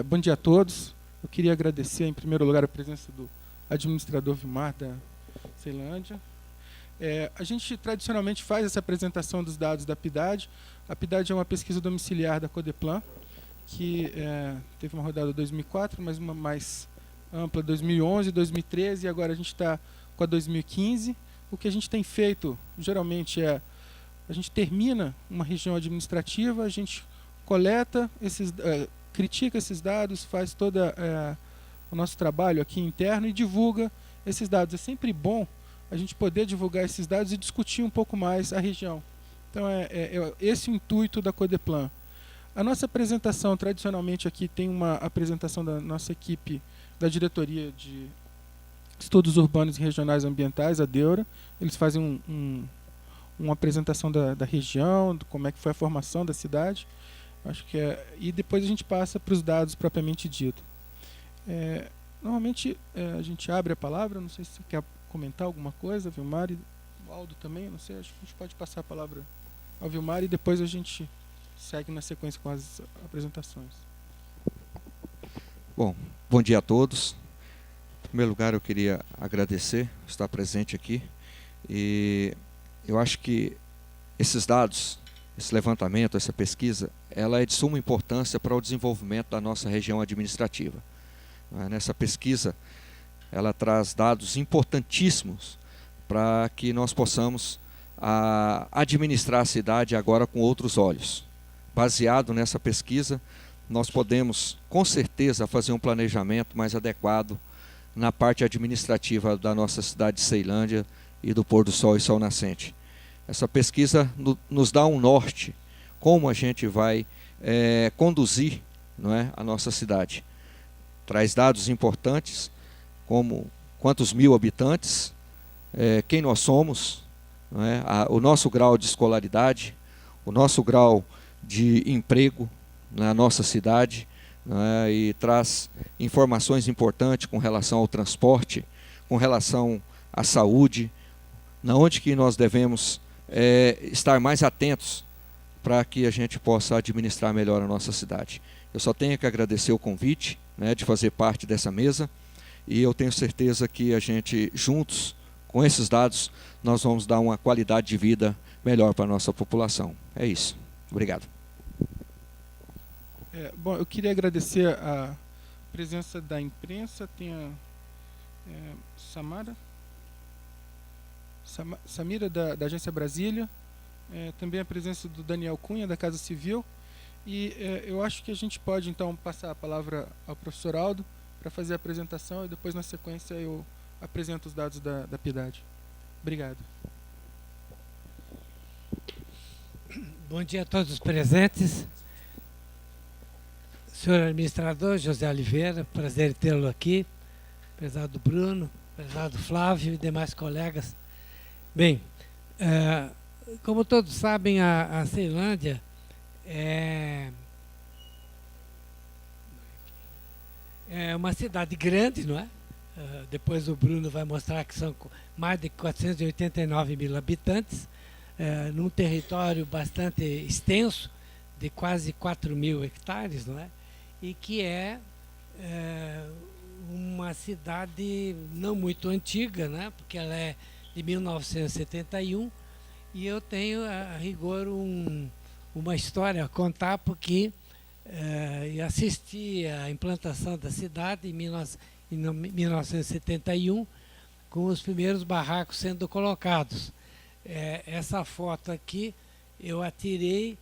Bom dia a todos. Eu queria agradecer, em primeiro lugar, a presença do administrador Vilmar da Ceilândia. A gente tradicionalmente faz essa apresentação dos dados da PIDAD. A PIDAD é uma pesquisa domiciliar da Codeplan, que teve uma rodada em 2004, mas uma mais ampla 2011, 2013, e agora a gente está com a 2015. O que a gente tem feito, geralmente, a gente termina uma região administrativa, a gente coleta critica esses dados, faz todo o nosso trabalho aqui interno e divulga esses dados. É sempre bom a gente poder divulgar esses dados e discutir um pouco mais a região. Então, esse o intuito da Codeplan. A nossa apresentação, tradicionalmente, aqui tem uma apresentação da nossa equipe da Diretoria de Estudos Urbanos e Regionais Ambientais, a DEURA. Eles fazem uma apresentação da região, de como é que foi a formação da cidade. Acho que e depois a gente passa para os dados propriamente dito. Normalmente a gente abre a palavra, não sei se você quer comentar alguma coisa, Vilmar, e o Aldo também, não sei, acho que a gente pode passar a palavra ao Vilmar e depois a gente segue na sequência com as apresentações. Bom dia a todos. Em primeiro lugar, eu queria agradecer por estar presente aqui. E eu acho que esses dados, esse levantamento, essa pesquisa, ela é de suma importância para o desenvolvimento da nossa região administrativa. Nessa pesquisa, ela traz dados importantíssimos para que nós possamos administrar a cidade agora com outros olhos. Baseado nessa pesquisa, nós podemos, com certeza, fazer um planejamento mais adequado na parte administrativa da nossa cidade de Ceilândia e do Pôr do Sol e Sol Nascente. Essa pesquisa nos dá um norte, como a gente vai conduzir, não é, a nossa cidade. Traz dados importantes, como quantos mil habitantes, quem nós somos, não é, o nosso grau de escolaridade, o nosso grau de emprego na nossa cidade, não é, e traz informações importantes com relação ao transporte, com relação à saúde, na onde que nós devemos estar mais atentos para que a gente possa administrar melhor a nossa cidade. Eu só tenho que agradecer o convite, né, de fazer parte dessa mesa, e eu tenho certeza que a gente, juntos, com esses dados, nós vamos dar uma qualidade de vida melhor para a nossa população. É isso. Obrigado. Bom, eu queria agradecer a presença da imprensa. Tem a Samira, da Agência Brasília, também a presença do Daniel Cunha, da Casa Civil, e eu acho que a gente pode, então, passar a palavra ao professor Aldo para fazer a apresentação, e depois, na sequência, eu apresento os dados da PIDAD. Obrigado. Bom dia a todos os presentes. Senhor administrador José Oliveira, prazer tê-lo aqui, prezado Bruno, prezado Flávio e demais colegas. Bem, como todos sabem, a Ceilândia é uma cidade grande, não é? Depois o Bruno vai mostrar que são mais de 489 mil habitantes, num território bastante extenso, de quase 4 mil hectares, não é? E que é uma cidade não muito antiga, né? Porque ela é de 1971, e eu tenho, a rigor, uma história a contar, porque eu assisti à implantação da cidade em 1971, com os primeiros barracos sendo colocados. Essa foto aqui eu atirei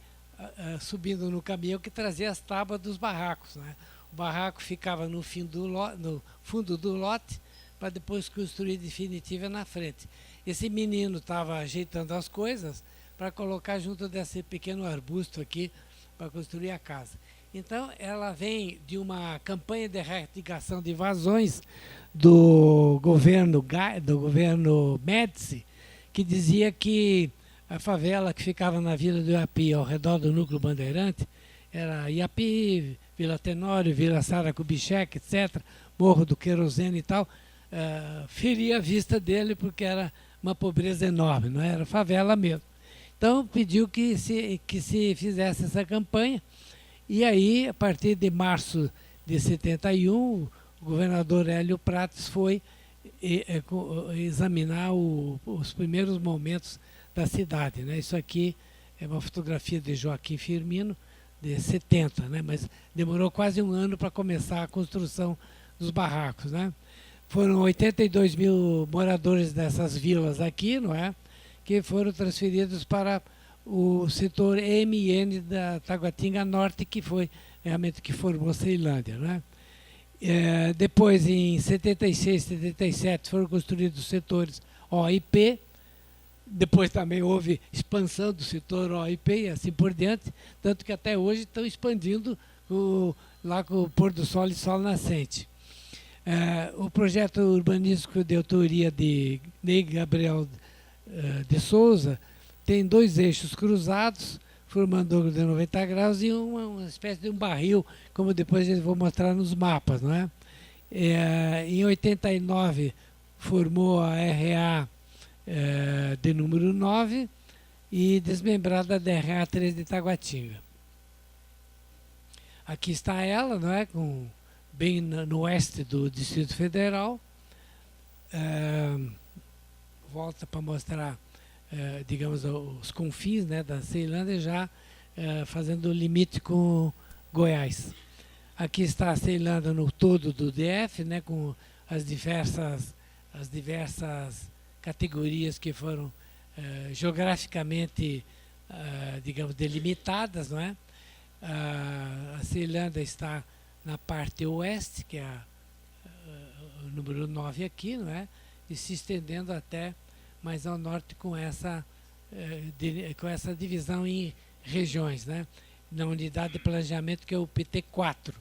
subindo no caminhão que trazia as tábuas dos barracos, né? O barraco ficava no fundo do lote, para depois construir definitiva na frente. Esse menino estava ajeitando as coisas para colocar junto desse pequeno arbusto aqui para construir a casa. Então, ela vem de uma campanha de erradicação de invasões do governo Médici, que dizia que a favela que ficava na Vila do Iapi, ao redor do núcleo Bandeirante, era Iapi, Vila Tenório, Vila Sara Kubitschek, etc., Morro do Querosene e tal, feria a vista dele porque era uma pobreza enorme, não era favela mesmo. Então, pediu que se fizesse essa campanha, e aí, a partir de março de 71, o governador Hélio Prates foi examinar os primeiros momentos da cidade, né? Isso aqui é uma fotografia de Joaquim Firmino, de 70, né? Mas demorou quase um ano para começar a construção dos barracos, né? Foram 82 mil moradores dessas vilas aqui, não é? Que foram transferidos para o setor MN da Taguatinga Norte, que foi realmente que formou Ceilândia, né? Depois, em 76, 77, foram construídos os setores O e P. Depois também houve expansão do setor O e P e assim por diante, tanto que até hoje estão expandindo lá com o pôr do sol e sol nascente. O projeto urbanístico de autoria de Ney Gabriel de Souza tem 2 eixos cruzados, formando ângulo de 90 graus e uma espécie de um barril, como depois eu vou mostrar nos mapas, não é? Em 89 formou a RA de número 9 e desmembrada da RA 3 de Taguatinga. Aqui está ela, não é? Bem no oeste do Distrito Federal. Volta para mostrar, digamos, os confins, né, da Ceilândia, já fazendo o limite com Goiás. Aqui está a Ceilândia no todo do DF, né, com as diversas categorias que foram geograficamente, digamos, delimitadas, não é? A Ceilândia está na parte oeste, que é o número 9 aqui, não é? E se estendendo até mais ao norte com essa divisão em regiões, né? Na unidade de planejamento, que é o PT4.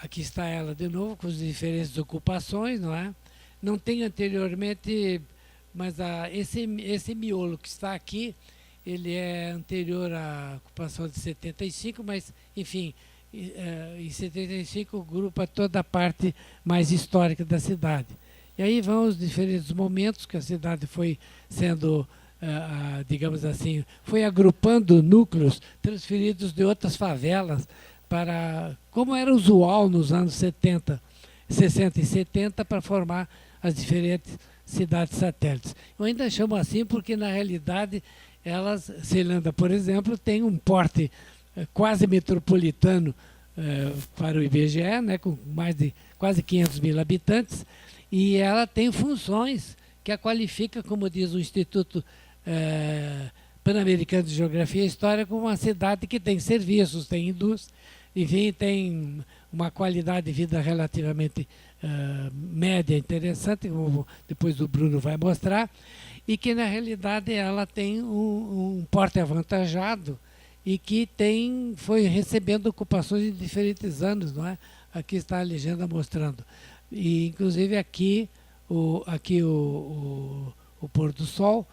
Aqui está ela de novo, com as diferentes ocupações, não é? Não tem anteriormente, mas esse miolo que está aqui, ele é anterior à ocupação de 75, mas, enfim, em 75 agrupa toda a parte mais histórica da cidade. E aí vão os diferentes momentos que a cidade foi sendo, digamos assim, foi agrupando núcleos transferidos de outras favelas para, como era usual nos anos 60 e 70, para formar as diferentes cidades satélites. Eu ainda chamo assim porque, na realidade, Ceilândia, por exemplo, tem um porte quase metropolitano para o IBGE, né, com mais de quase 500 mil habitantes, e ela tem funções que a qualifica, como diz o Instituto Pan-Americano de Geografia e História, como uma cidade que tem serviços, tem indústria, enfim, tem uma qualidade de vida relativamente média, interessante, como depois o Bruno vai mostrar, e que, na realidade, ela tem um porte avantajado e que foi recebendo ocupações em diferentes anos, não é? Aqui está a legenda mostrando. E, inclusive, aqui o pôr do sol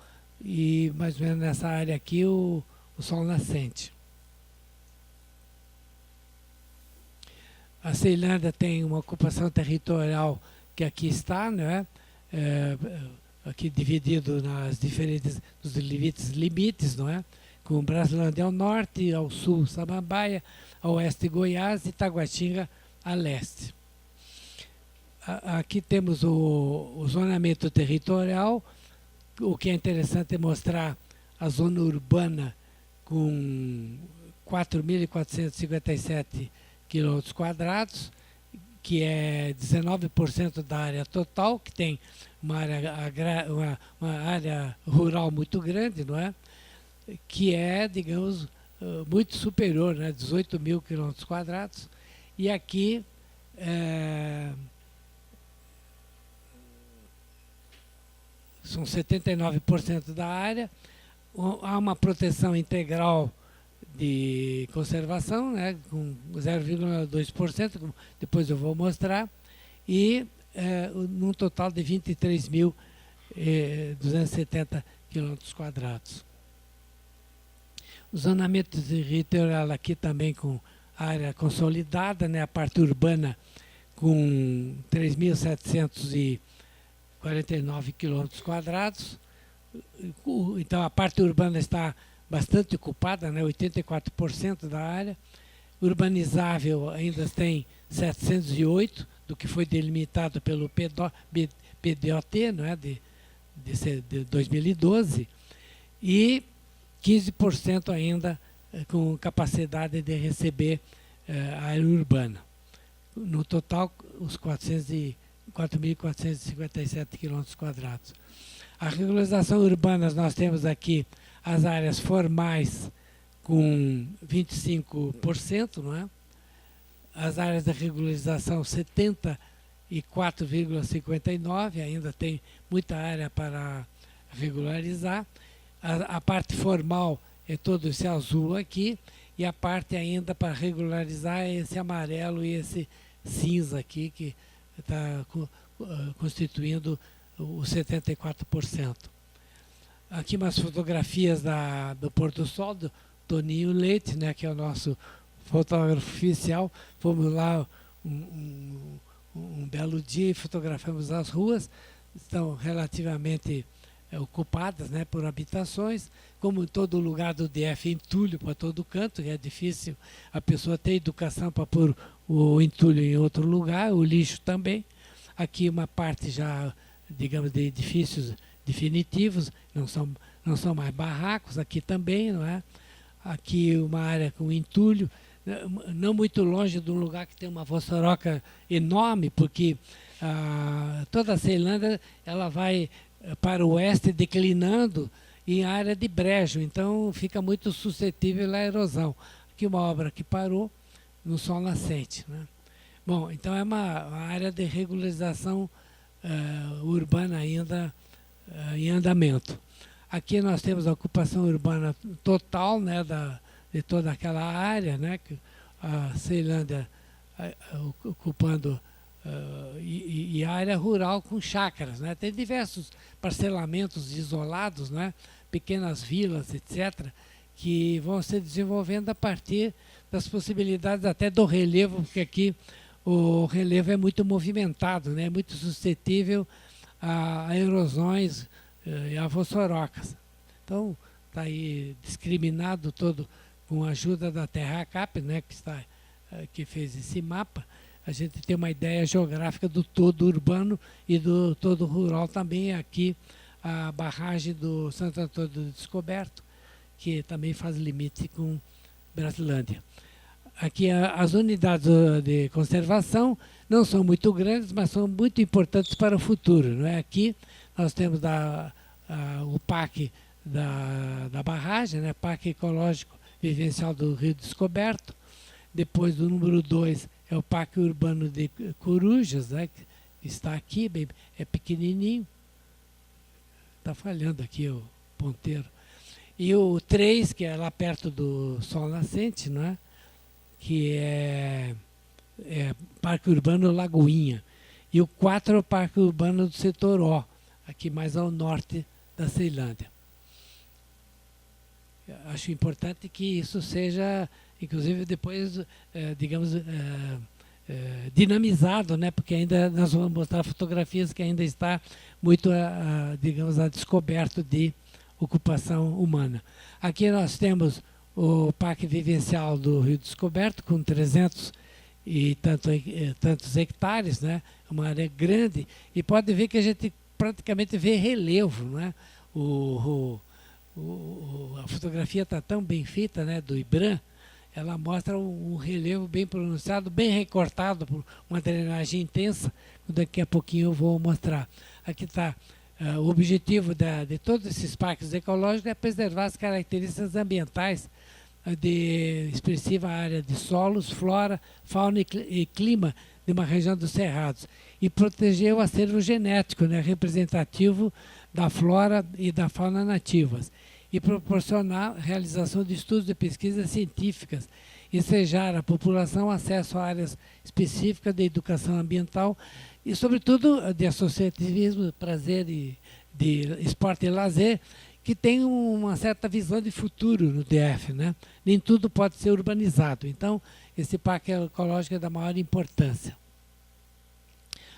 e, mais ou menos nessa área aqui, o sol nascente. A Ceilândia tem uma ocupação territorial que aqui está, não é? Aqui dividido nos limites, não é? Com Brasilândia ao norte, ao sul Samambaia, ao oeste Goiás e Taguatinga a leste. Aqui temos o zonamento territorial. O que é interessante é mostrar a zona urbana com 4.457 quilômetros quadrados, que é 19% da área total, que tem uma área rural muito grande, não é? Que é, digamos, muito superior, né? 18 mil quilômetros quadrados. E aqui são 79% da área. Há uma proteção integral de conservação, né, com 0,2%, como depois eu vou mostrar, e num total de 23.270 quilômetros quadrados. O zonamento territorial aqui também com área consolidada, né, a parte urbana com 3.749 quilômetros quadrados. Então a parte urbana está bastante ocupada, né, 84% da área, urbanizável ainda tem 708, do que foi delimitado pelo PDOT, não é, de 2012, e 15% ainda com capacidade de receber área urbana. No total, os 4.457 km². A regularização urbana, nós temos aqui as áreas formais com 25%, não é? As áreas de regularização 74,59%, ainda tem muita área para regularizar. A parte formal é todo esse azul aqui, e a parte ainda para regularizar é esse amarelo e esse cinza aqui, que está constituindo os 74%. Aqui umas fotografias do pôr do sol, do Toninho Leite, né, que é o nosso fotógrafo oficial. Fomos lá um belo dia e fotografamos as ruas. Estão relativamente ocupadas, né, por habitações, como em todo lugar do DF, entulho para todo canto, é difícil a pessoa ter educação para pôr o entulho em outro lugar, o lixo também. Aqui uma parte já, digamos, de edifícios definitivos, não são mais barracos, aqui também, não é? Aqui uma área com entulho, não muito longe de um lugar que tem uma vossoroca enorme, porque toda a Ceilândia ela vai para o oeste declinando em área de brejo, então fica muito suscetível à erosão. Aqui uma obra que parou no sol nascente, né? Bom, então é uma área de regularização urbana ainda em andamento. Aqui nós temos a ocupação urbana total, né, de toda aquela área, né, que a Ceilândia ocupando e a área rural com chácaras, né? Tem diversos parcelamentos isolados, né? Pequenas vilas, etc., que vão se desenvolvendo a partir das possibilidades até do relevo, porque aqui o relevo é muito movimentado, né? É muito suscetível a erosões e a vossorocas. Então, está aí discriminado todo com a ajuda da TerraCap, né? Que fez esse mapa. A gente tem uma ideia geográfica do todo urbano e do todo rural também. Aqui a barragem do Santo Antônio do Descoberto, que também faz limite com Brasilândia. Aqui as unidades de conservação não são muito grandes, mas são muito importantes para o futuro, não é? Aqui nós temos o PAC da barragem, né? Parque Ecológico Vivencial do Rio Descoberto. Depois do número 2 é o Parque Urbano de Corujas, né, que está aqui, bem, é pequenininho. Está falhando aqui o ponteiro. E o 3, que é lá perto do Sol Nascente, né, que é Parque Urbano Lagoinha. E o 4 é o Parque Urbano do Setor O, aqui mais ao norte da Ceilândia. Acho importante que isso seja, inclusive, depois, digamos, dinamizado, né? Porque ainda nós vamos mostrar fotografias que ainda está muito, digamos, a descoberto de ocupação humana. Aqui nós temos o Parque Vivencial do Rio Descoberto, com 300 e tantos hectares, né? Uma área grande, e pode ver que a gente praticamente vê relevo, né? A fotografia está tão bem feita, né, do IBRAM, ela mostra um relevo bem pronunciado, bem recortado por uma drenagem intensa, que daqui a pouquinho eu vou mostrar. Aqui está o objetivo de todos esses parques ecológicos é preservar as características ambientais de expressiva área de solos, flora, fauna e clima de uma região dos cerrados, e proteger o acervo genético, né, representativo da flora e da fauna nativas, e proporcionar a realização de estudos e pesquisas científicas, ensejar à população acesso a áreas específicas de educação ambiental e, sobretudo, de associativismo, prazer e de esporte e lazer, que tem uma certa visão de futuro no DF, né? Nem tudo pode ser urbanizado. Então, esse parque ecológico é da maior importância.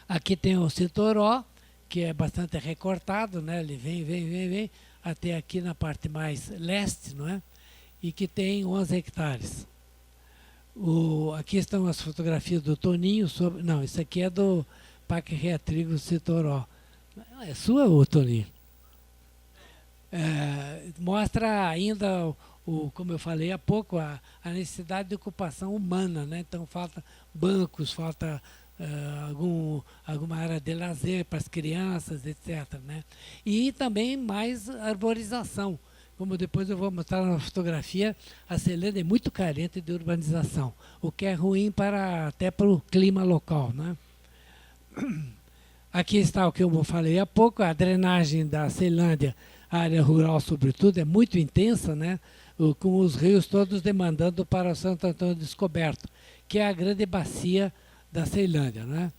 Aqui tem o setor O, que é bastante recortado, né? Ele vem até aqui na parte mais leste, não é? E que tem 11 hectares. Aqui estão as fotografias do Toninho sobre. Não, isso aqui é do Parque Reatrigo Setoró. É sua, ô Toninho? Mostra ainda, como eu falei há pouco, a necessidade de ocupação humana, né? Então falta bancos, falta alguma área de lazer para as crianças, etc., né? E também mais arborização. Como depois eu vou mostrar na fotografia, a Ceilândia é muito carente de urbanização, o que é ruim até para o clima local, né? Aqui está o que eu falei há pouco, a drenagem da Ceilândia, a área rural sobretudo, é muito intensa, né? Com os rios todos demandando para Santo Antônio Descoberto, que é a grande bacia da Ceilândia, né?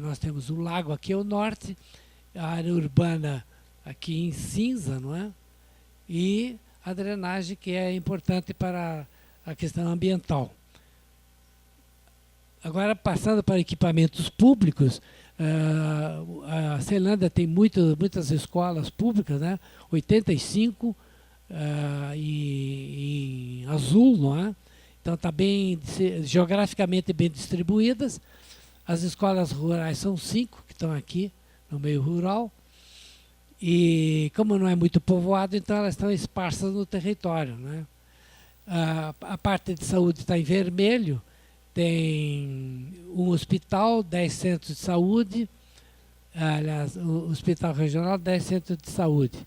Nós temos o lago aqui ao norte, a área urbana aqui em cinza, não é? E a drenagem, que é importante para a questão ambiental. Agora, passando para equipamentos públicos, a Ceilândia tem muitas escolas públicas, né? 85 em azul, não é? Então, está geograficamente bem distribuídas. As escolas rurais são 5 que estão aqui no meio rural. E como não é muito povoado, então elas estão esparsas no território, né? A parte de saúde está em vermelho, tem um hospital, 10 centros de saúde, aliás, o hospital regional, 10 centros de saúde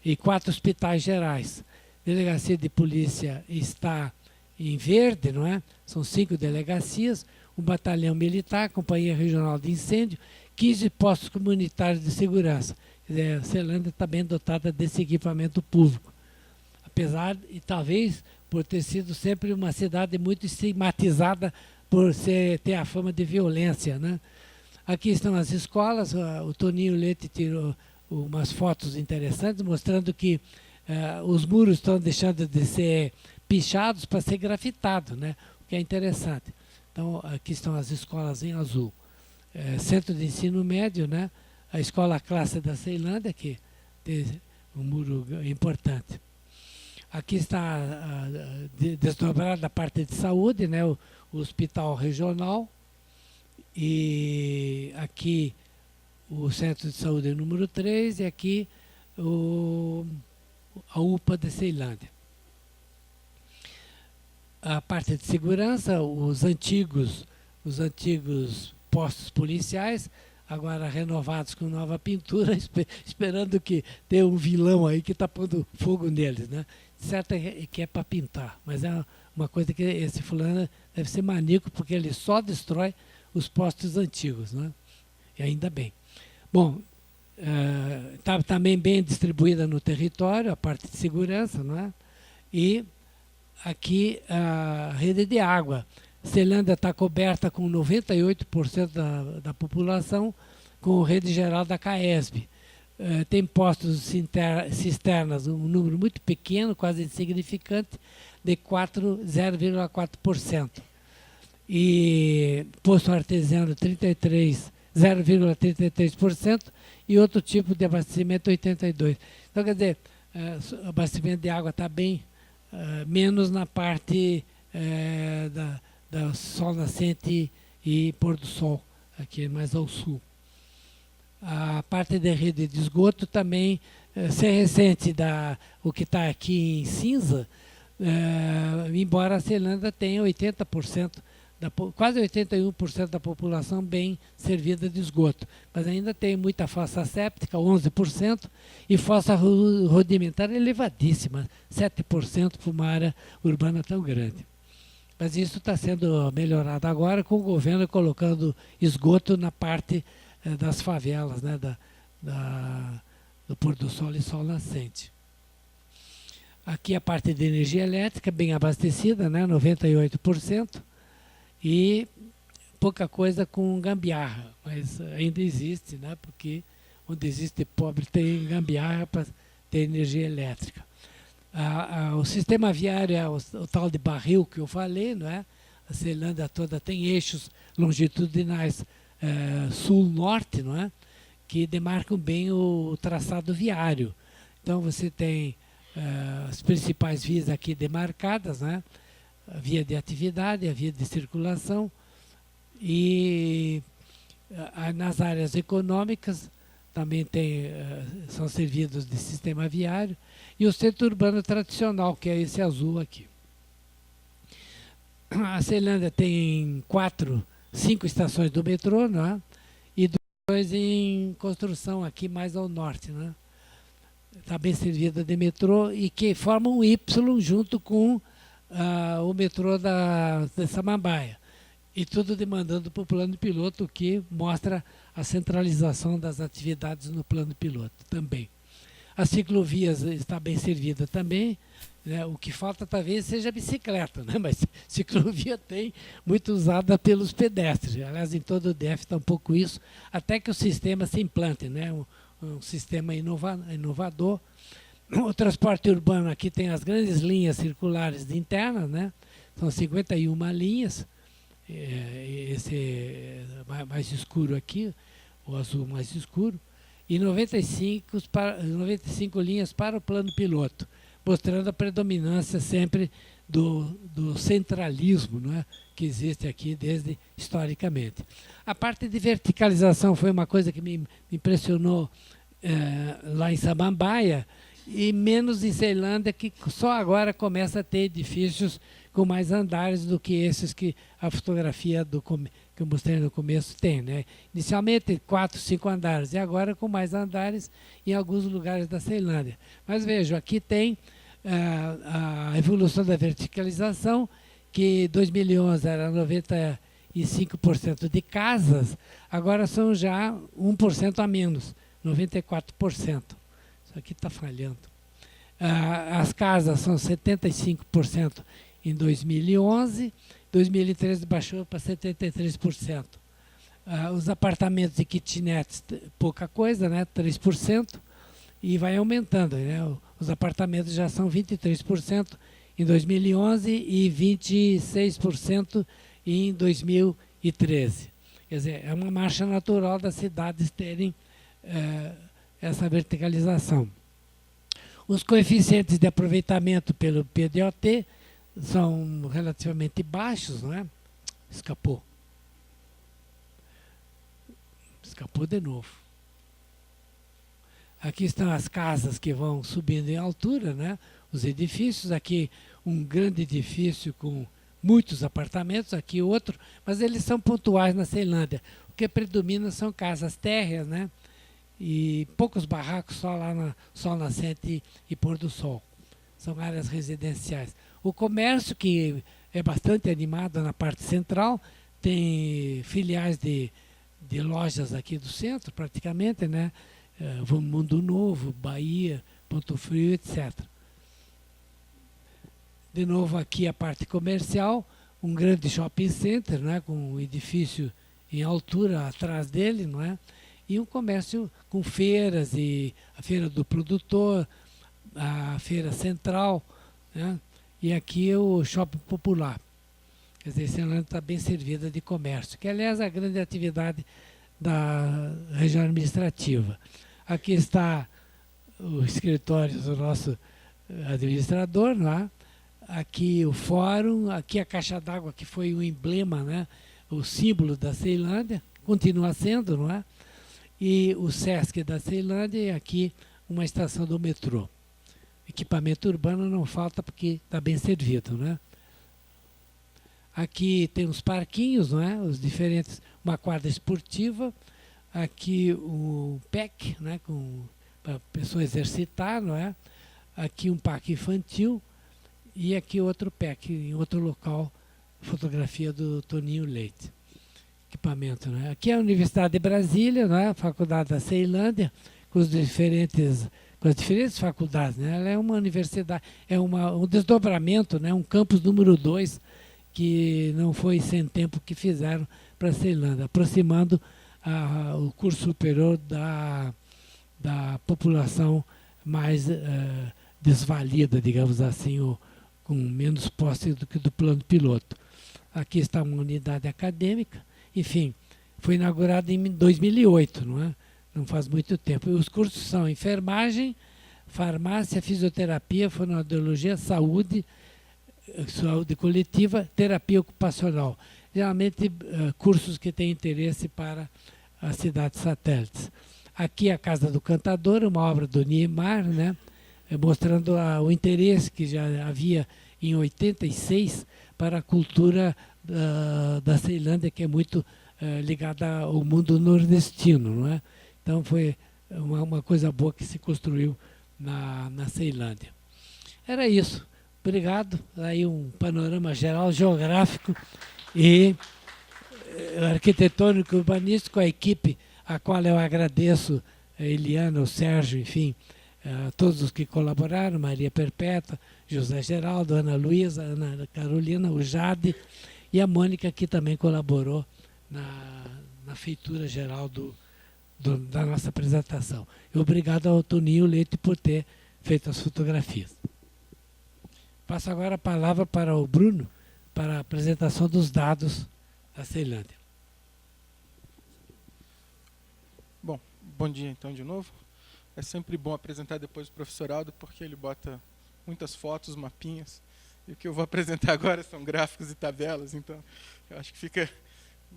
e 4 hospitais gerais. Delegacia de polícia está em verde, não é? São 5 delegacias, um batalhão militar, companhia regional de incêndio, 15 postos comunitários de segurança. A Ceilândia está bem dotada desse equipamento público. Apesar, e talvez por ter sido sempre uma cidade muito estigmatizada por ter a fama de violência, né? Aqui estão as escolas, o Toninho Leite tirou umas fotos interessantes, mostrando que os muros estão deixando de ser pichados para ser grafitado, né? O que é interessante. Então, aqui estão as escolas em azul. Centro de ensino médio, né? A escola classe da Ceilândia, que tem um muro importante. Aqui está desdobrada a parte de saúde, né? O hospital regional. E aqui o centro de saúde número 3 e aqui a UPA de Ceilândia. A parte de segurança, os antigos postos policiais, agora renovados com nova pintura, esperando que tenha um vilão aí que está pondo fogo neles, né? Certo é que é para pintar, mas é uma coisa que esse fulano deve ser maníaco, porque ele só destrói os postos antigos, né? E ainda bem. Bom, está também bem distribuída no território, a parte de segurança, não é? E aqui a rede de água. Ceilândia está coberta com 98% da população com rede geral da CAESB. Tem postos cisternas, um número muito pequeno, quase insignificante, de 0,4%. E posto artesiano 0,33% e outro tipo de abastecimento 82%. Então, quer dizer, o abastecimento de água está bem menos na parte da sol nascente e pôr do sol, aqui mais ao sul. A parte da rede de esgoto também se ressente o que está aqui em cinza, embora a Ceilândia tenha 80%, quase 81% da população bem servida de esgoto, mas ainda tem muita fossa séptica, 11%, e fossa rudimentar elevadíssima, 7% para uma área urbana tão grande. Mas isso está sendo melhorado agora com o governo colocando esgoto na parte das favelas, né, do pôr do sol e sol nascente. Aqui a parte de energia elétrica bem abastecida, né, 98%, e pouca coisa com gambiarra, mas ainda existe, né, porque onde existe pobre tem gambiarra para ter energia elétrica. O sistema viário é o tal de barril que eu falei, não é? A Ceilândia toda tem eixos longitudinais sul-norte, não é? Que demarcam bem o traçado viário. Então você tem as principais vias aqui demarcadas, né? a via de atividade, a via de circulação, e nas áreas econômicas também são servidos de sistema viário, e o centro urbano tradicional, que é esse azul aqui. A Ceilândia tem 5 estações do metrô, né? E 2 em construção aqui mais ao norte, né? Está bem servida de metrô e que forma um Y junto com o metrô de Samambaia. E tudo demandando para o plano piloto, que mostra a centralização das atividades no plano piloto também. As ciclovias está bem servida também, né? O que falta talvez seja a bicicleta, né? Mas ciclovia tem, muito usada pelos pedestres. Aliás, em todo o DF está um pouco isso, até que o sistema se implante, né? Um sistema inovador. O transporte urbano aqui tem as grandes linhas circulares internas, né? São 51 linhas. Esse mais escuro aqui, o azul mais escuro, e 95 linhas para o plano piloto, mostrando a predominância sempre do centralismo, né, que existe aqui desde historicamente. A parte de verticalização foi uma coisa que me impressionou lá em Samambaia, e menos em Ceilândia, que só agora começa a ter edifícios com mais andares do que esses que a fotografia que eu mostrei no começo tem, né? Inicialmente 4, 5 andares, e agora com mais andares em alguns lugares da Ceilândia. Mas vejo, aqui tem a evolução da verticalização, que em 2011 era 95% de casas, agora são já 1% a menos, 94%. Isso aqui está falhando. As casas são 75% em 2011, 2013 baixou para 73%. Os apartamentos e kitnets, pouca coisa, né? 3%, e vai aumentando, né? Os apartamentos já são 23% em 2011 e 26% em 2013. Quer dizer, é uma marcha natural das cidades terem essa verticalização. Os coeficientes de aproveitamento pelo PDOT são relativamente baixos, não é? Escapou de novo. Aqui estão as casas que vão subindo em altura, né? Os edifícios, aqui um grande edifício com muitos apartamentos, aqui outro, mas eles são pontuais na Ceilândia. O que predomina são casas térreas, né? E poucos barracos só lá na Sol Nascente e Pôr do Sol. São áreas residenciais. O comércio, que é bastante animado na parte central, tem filiais de lojas aqui do centro, praticamente, né? Mundo Novo, Bahia, Ponto Frio, etc. De novo aqui a parte comercial, um grande shopping center, né? Com um edifício em altura atrás dele, não é? E um comércio com feiras, e a feira do produtor, a feira central, né? E aqui o shopping popular. Quer dizer, Ceilândia está bem servida de comércio, que aliás é a grande atividade da região administrativa. Aqui está o escritório do nosso administrador, não é? Aqui o fórum, aqui a caixa d'água, que foi o emblema, né? O símbolo da Ceilândia, continua sendo, não é? E o Sesc da Ceilândia, e aqui uma estação do metrô. Equipamento urbano não falta porque está bem servido, né? Aqui tem os parquinhos, não é? Os diferentes, uma quadra esportiva, aqui o PEC, né? Para a pessoa exercitar, não é? Aqui um parque infantil e aqui outro PEC, em outro local, fotografia do Toninho Leite. Equipamento, né? Aqui é a Universidade de Brasília, não é? A Faculdade da Ceilândia, com as diferentes faculdades, né? Ela é uma universidade, é um desdobramento, né? Um campus número 2, que não foi sem tempo que fizeram para a Ceilândia, aproximando o curso superior da população mais desvalida, digamos assim, ou com menos posse do que do plano piloto. Aqui está uma unidade acadêmica, enfim, foi inaugurado em 2008, não é? Não faz muito tempo. E os cursos são enfermagem, farmácia, fisioterapia, fonoaudiologia, saúde, saúde coletiva, terapia ocupacional. Geralmente cursos que têm interesse para as cidades satélites. Aqui a Casa do Cantador, uma obra do Niemeyer, né, mostrando o interesse que já havia em 86 para a cultura da Ceilândia, que é muito ligada ao mundo nordestino. Não é? Então foi uma coisa boa que se construiu na Ceilândia. Era isso. Obrigado. Aí um panorama geral, geográfico e arquitetônico e urbanístico, a equipe a qual eu agradeço, a Eliana, o Sérgio, enfim, todos os que colaboraram, Maria Perpétua, José Geraldo, Ana Luísa, Ana Carolina, o Jade e a Mônica, que também colaborou na feitura geral da nossa apresentação. E obrigado ao Toninho Leite por ter feito as fotografias. Passo agora a palavra para o Bruno, para a apresentação dos dados da Ceilândia. Bom, bom dia então de novo. É sempre bom apresentar depois do professor Aldo, porque ele bota muitas fotos, mapinhas, e o que eu vou apresentar agora são gráficos e tabelas, então eu acho que fica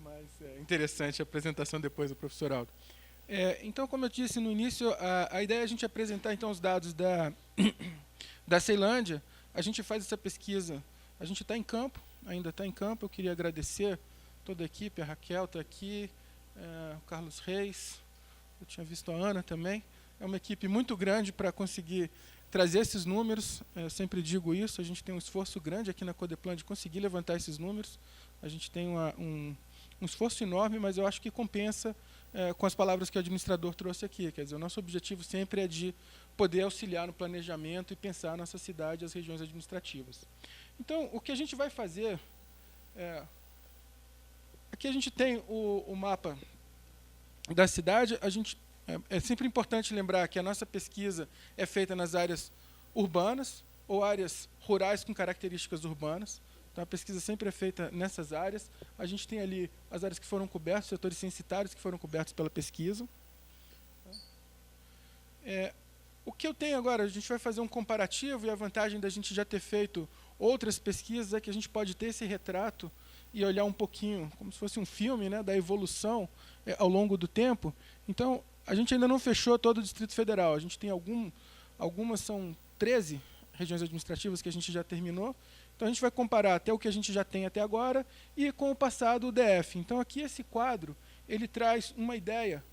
mais interessante a apresentação depois do professor Aldo. Então, como eu disse no início, a ideia é a gente apresentar então os dados da Ceilândia. A gente faz essa pesquisa, a gente está em campo, ainda está em campo. Eu queria agradecer toda a equipe, a Raquel está aqui, o Carlos Reis, eu tinha visto a Ana também. É uma equipe muito grande para conseguir trazer esses números. Eu sempre digo isso, a gente tem um esforço grande aqui na Codeplan de conseguir levantar esses números. A gente tem um esforço enorme, mas eu acho que compensa com as palavras que o administrador trouxe aqui. Quer dizer, o nosso objetivo sempre é de poder auxiliar no planejamento e pensar a nossa cidade e as regiões administrativas. Então, o que a gente vai fazer... aqui a gente tem o mapa da cidade. É sempre importante lembrar que a nossa pesquisa é feita nas áreas urbanas ou áreas rurais com características urbanas. Então, a pesquisa sempre é feita nessas áreas. A gente tem ali as áreas que foram cobertas, os setores censitários que foram cobertos pela pesquisa. O que eu tenho agora, a gente vai fazer um comparativo, e a vantagem da gente já ter feito outras pesquisas é que a gente pode ter esse retrato e olhar um pouquinho, como se fosse um filme, né, da evolução ao longo do tempo. Então, a gente ainda não fechou todo o Distrito Federal. A gente tem algumas, são 13 regiões administrativas que a gente já terminou. Então, a gente vai comparar até o que a gente já tem até agora e com o passado, o DF. Então, aqui esse quadro, ele traz uma ideia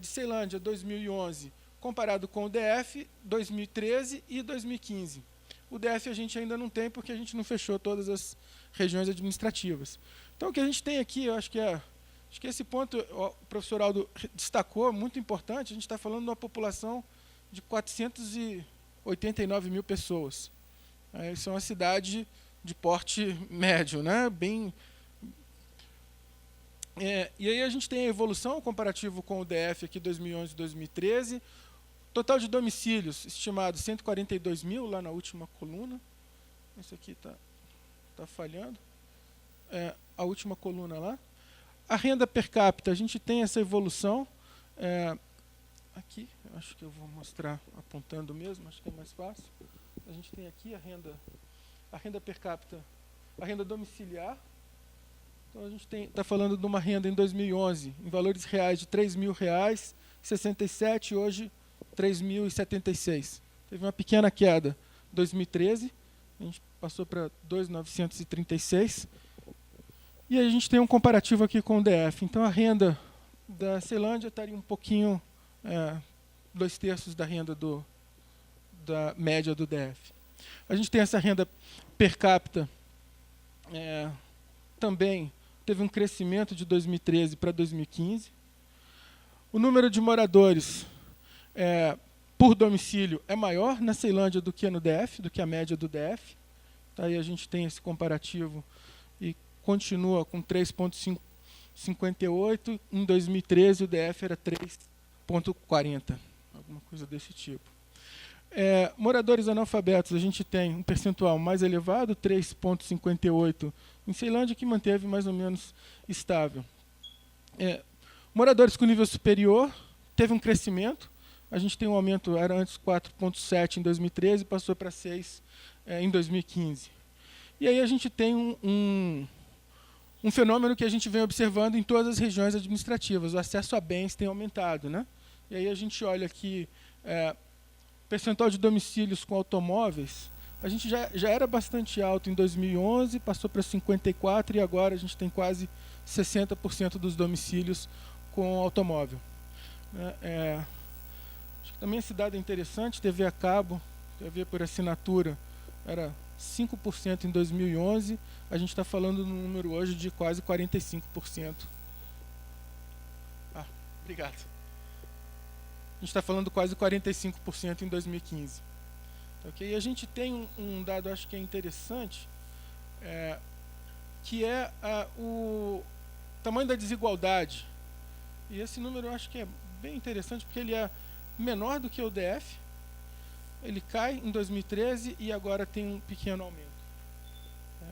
de Ceilândia 2011, comparado com o DF 2013 e 2015. O DF a gente ainda não tem, porque a gente não fechou todas as regiões administrativas. Então, o que a gente tem aqui, eu acho que esse ponto o professor Aldo destacou, muito importante. A gente está falando de uma população de 489 mil pessoas. Isso é uma cidade de porte médio, né? E aí a gente tem a evolução, comparativo com o DF aqui 2011 e 2013. Total de domicílios estimado 142 mil, lá na última coluna. Esse aqui está falhando. A última coluna lá. A renda per capita, a gente tem essa evolução. Aqui, eu acho que eu vou mostrar apontando mesmo, acho que é mais fácil. A gente tem aqui a renda per capita, a renda domiciliar. Então a gente está falando de uma renda em 2011, em valores reais de R$ 3.000,67, hoje R$ 3.076. Teve uma pequena queda em 2013, a gente passou para 2.936. E a gente tem um comparativo aqui com o DF. Então, a renda da Ceilândia estaria um pouquinho, 2/3 da renda da média do DF. A gente tem essa renda per capita, também teve um crescimento de 2013 para 2015. O número de moradores por domicílio é maior na Ceilândia do que no DF, do que a média do DF. Então, aí a gente tem esse comparativo e continua com 3,58. Em 2013, o DF era 3,40. Alguma coisa desse tipo. Moradores analfabetos, a gente tem um percentual mais elevado, 3,58 em Ceilândia, que manteve mais ou menos estável. Moradores com nível superior, teve um crescimento. A gente tem um aumento, era antes 4,7 em 2013, passou para 6 em 2015. E aí a gente tem um fenômeno que a gente vem observando em todas as regiões administrativas. O acesso a bens tem aumentado, né? E aí a gente olha aqui, percentual de domicílios com automóveis, a gente já era bastante alto em 2011, passou para 54% e agora a gente tem quase 60% dos domicílios com automóvel. Acho que também esse dado é interessante, TV a cabo, TV por assinatura, era 5% em 2011, a gente está falando no número hoje de quase 45%. Obrigado. A gente está falando quase 45% em 2015. Okay? E a gente tem um dado, acho que é interessante, que é o tamanho da desigualdade. E esse número eu acho que é bem interessante, porque ele é menor do que o DF, ele cai em 2013 e agora tem um pequeno aumento.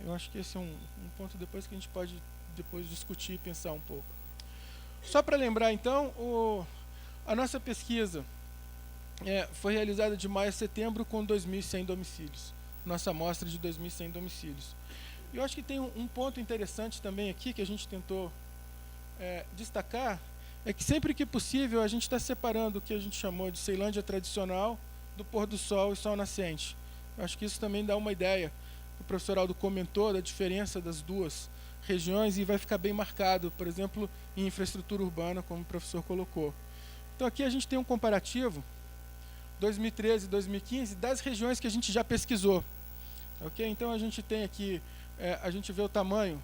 Eu acho que esse é um ponto depois que a gente pode depois discutir e pensar um pouco. Só para lembrar, então, a nossa pesquisa foi realizada de maio a setembro com 2.100 domicílios. Nossa amostra de 2.100 domicílios. E eu acho que tem um ponto interessante também aqui que a gente tentou destacar, é que sempre que possível a gente está separando o que a gente chamou de Ceilândia tradicional do pôr do sol e sol nascente. Eu acho que isso também dá uma ideia. O professor Aldo comentou da diferença das duas regiões e vai ficar bem marcado, por exemplo, em infraestrutura urbana, como o professor colocou. Então aqui a gente tem um comparativo 2013 e 2015 das regiões que a gente já pesquisou. Okay? Então a gente tem aqui, a gente vê o tamanho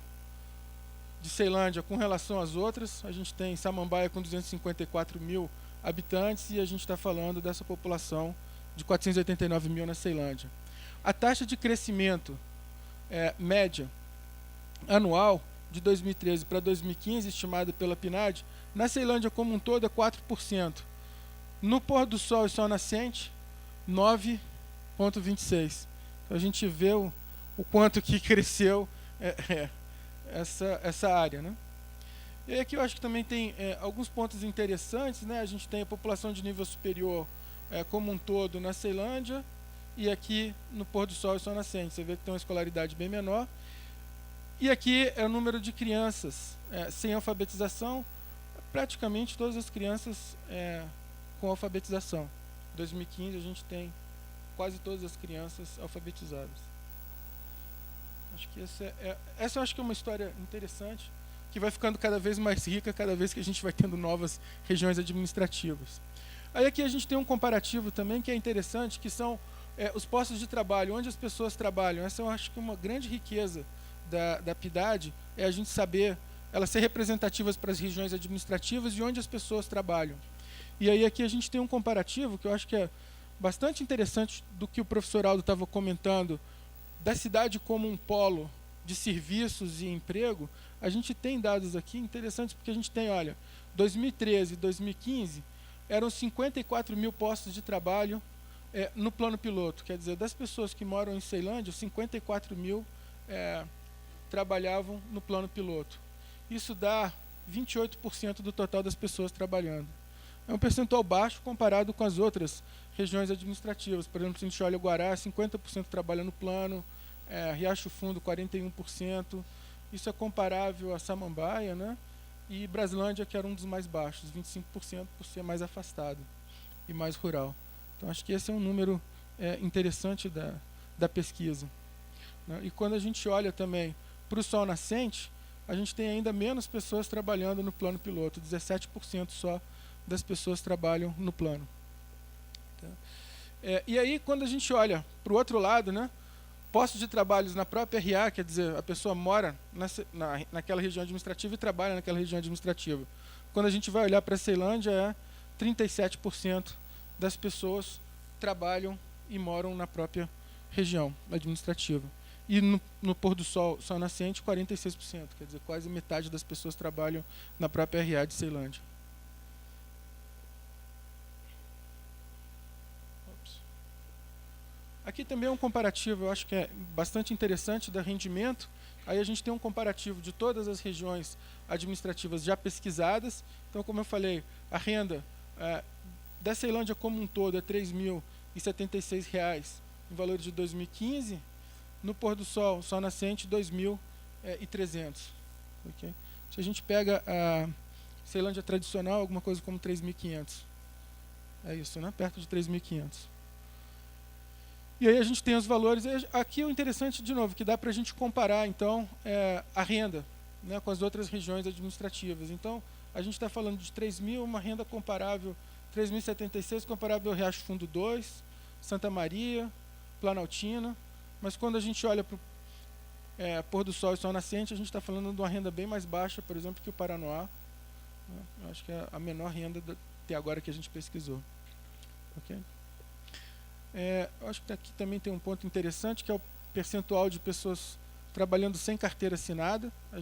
de Ceilândia com relação às outras. A gente tem Samambaia com 254 mil habitantes e a gente está falando dessa população de 489 mil na Ceilândia. A taxa de crescimento média anual de 2013 para 2015, estimada pela PNAD, na Ceilândia como um todo é 4%. No pôr do sol e sol nascente, 9,26%. Então a gente vê o quanto que cresceu essa área, né? E aqui eu acho que também tem alguns pontos interessantes, né? A gente tem a população de nível superior como um todo na Ceilândia e aqui no pôr do sol e sol nascente. Você vê que tem uma escolaridade bem menor. E aqui é o número de crianças sem alfabetização, praticamente todas as crianças com alfabetização. Em 2015 a gente tem quase todas as crianças alfabetizadas. Acho que essa eu acho que é uma história interessante, que vai ficando cada vez mais rica, cada vez que a gente vai tendo novas regiões administrativas. Aí aqui a gente tem um comparativo também que é interessante, que são os postos de trabalho, onde as pessoas trabalham. Essa eu acho que é uma grande riqueza da PIDAD, é a gente saber, elas ser representativas para as regiões administrativas e onde as pessoas trabalham. E aí aqui a gente tem um comparativo que eu acho que é bastante interessante do que o professor Aldo estava comentando, da cidade como um polo de serviços e emprego. A gente tem dados aqui interessantes, porque a gente tem, olha, 2013 e 2015 eram 54 mil postos de trabalho no plano piloto. Quer dizer, das pessoas que moram em Ceilândia, 54 mil trabalhavam no plano piloto. Isso dá 28% do total das pessoas trabalhando. É um percentual baixo comparado com as outras regiões administrativas. Por exemplo, se a gente olha o Guará, 50% trabalha no plano, Riacho Fundo, 41%. Isso é comparável a Samambaia, né? E Brasilândia, que era um dos mais baixos, 25%, por ser mais afastado e mais rural. Então, acho que esse é um número interessante da pesquisa. Né? E quando a gente olha também para o sol nascente, a gente tem ainda menos pessoas trabalhando no plano piloto, 17% só das pessoas trabalham no plano. Tá? E aí, quando a gente olha para o outro lado, né, postos de trabalhos na própria RA, quer dizer, a pessoa mora naquela região administrativa e trabalha naquela região administrativa. Quando a gente vai olhar para a Ceilândia, 37% das pessoas trabalham e moram na própria região administrativa. E no pôr do sol nascente, 46%. Quer dizer, quase metade das pessoas trabalham na própria RA de Ceilândia. Aqui também é um comparativo, eu acho que é bastante interessante, da rendimento. Aí a gente tem um comparativo de todas as regiões administrativas já pesquisadas. Então, como eu falei, a renda da Ceilândia como um todo é R$ 3.076 em valor de 2015. no pôr do sol, sol nascente, 2.300. Okay? Se a gente pega a Ceilândia tradicional, alguma coisa como 3.500. É isso, né? Perto de 3.500. E aí a gente tem os valores. Aqui o interessante, de novo, que dá para a gente comparar, então, a renda, né, com as outras regiões administrativas. Então, a gente está falando de 3.000, uma renda comparável, 3.076, comparável ao Riacho Fundo 2, Santa Maria, Planaltina. Mas quando a gente olha para o pôr do sol e sol nascente, a gente está falando de uma renda bem mais baixa, por exemplo, que o Paranoá. Né? Eu acho que é a menor renda até agora que a gente pesquisou. Okay? Eu acho que aqui também tem um ponto interessante, que é o percentual de pessoas trabalhando sem carteira assinada. A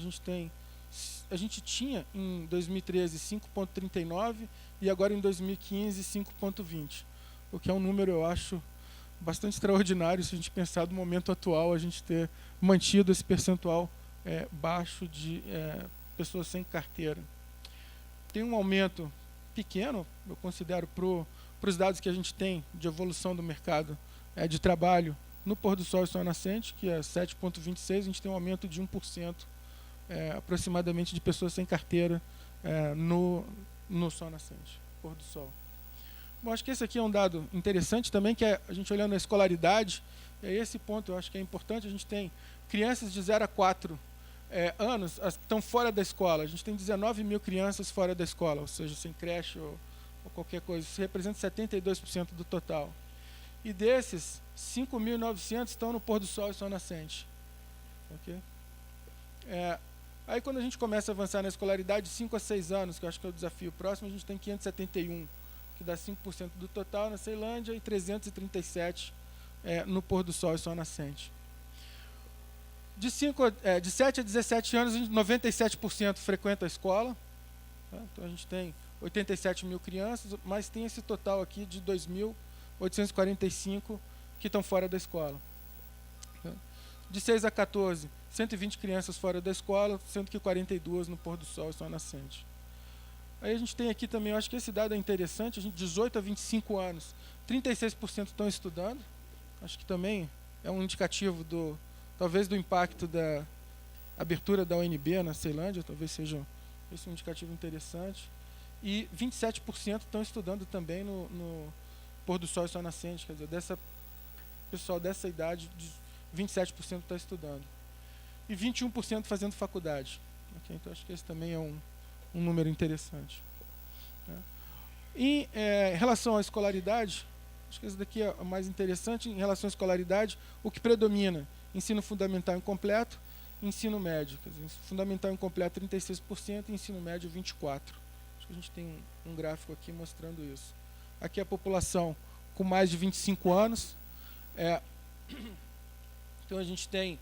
gente tinha em 2013 5,39 e agora em 2015 5,20, o que é um número, eu acho, bastante extraordinário se a gente pensar no momento atual, a gente ter mantido esse percentual baixo de pessoas sem carteira. Tem um aumento pequeno, eu considero, para os dados que a gente tem de evolução do mercado de trabalho no pôr do sol e sol nascente, que é 7,26, a gente tem um aumento de 1% aproximadamente de pessoas sem carteira no sol nascente, pôr do sol. Bom, acho que esse aqui é um dado interessante também, que é a gente olhando a escolaridade, esse ponto eu acho que é importante. A gente tem crianças de 0 a 4 anos que estão fora da escola. A gente tem 19.000 crianças fora da escola, ou seja, sem creche ou qualquer coisa. Isso representa 72% do total. E desses, 5.900 estão no pôr do sol e sol nascente. Okay? Aí quando a gente começa a avançar na escolaridade, 5 a 6 anos, que eu acho que é o desafio próximo, a gente tem 571, que dá 5% do total na Ceilândia, e 337 no pôr do sol e sol nascente. De 7 a 17 anos, 97% frequenta a escola. Tá? Então a gente tem 87.000 crianças, mas tem esse total aqui de 2.845 que estão fora da escola. Tá? De 6 a 14, 120 crianças fora da escola, sendo que 42 no pôr do sol e sol nascente. Aí a gente tem aqui também, eu acho que esse dado é interessante, a gente 18 a 25 anos, 36% estão estudando. Acho que também é um indicativo talvez do impacto da abertura da UNB na Ceilândia, talvez seja esse um indicativo interessante. E 27% estão estudando também no pôr do sol e sol nascente, quer dizer, pessoal dessa idade, 27% está estudando. E 21% fazendo faculdade. Okay? Então acho que esse também é um número interessante. Em relação à escolaridade, acho que esse daqui é o mais interessante. Em relação à escolaridade, o que predomina? Ensino fundamental incompleto, ensino médio. Quer dizer, fundamental incompleto 36% e ensino médio 24%. Acho que a gente tem um gráfico aqui mostrando isso. Aqui a população com mais de 25 anos. Então a gente tem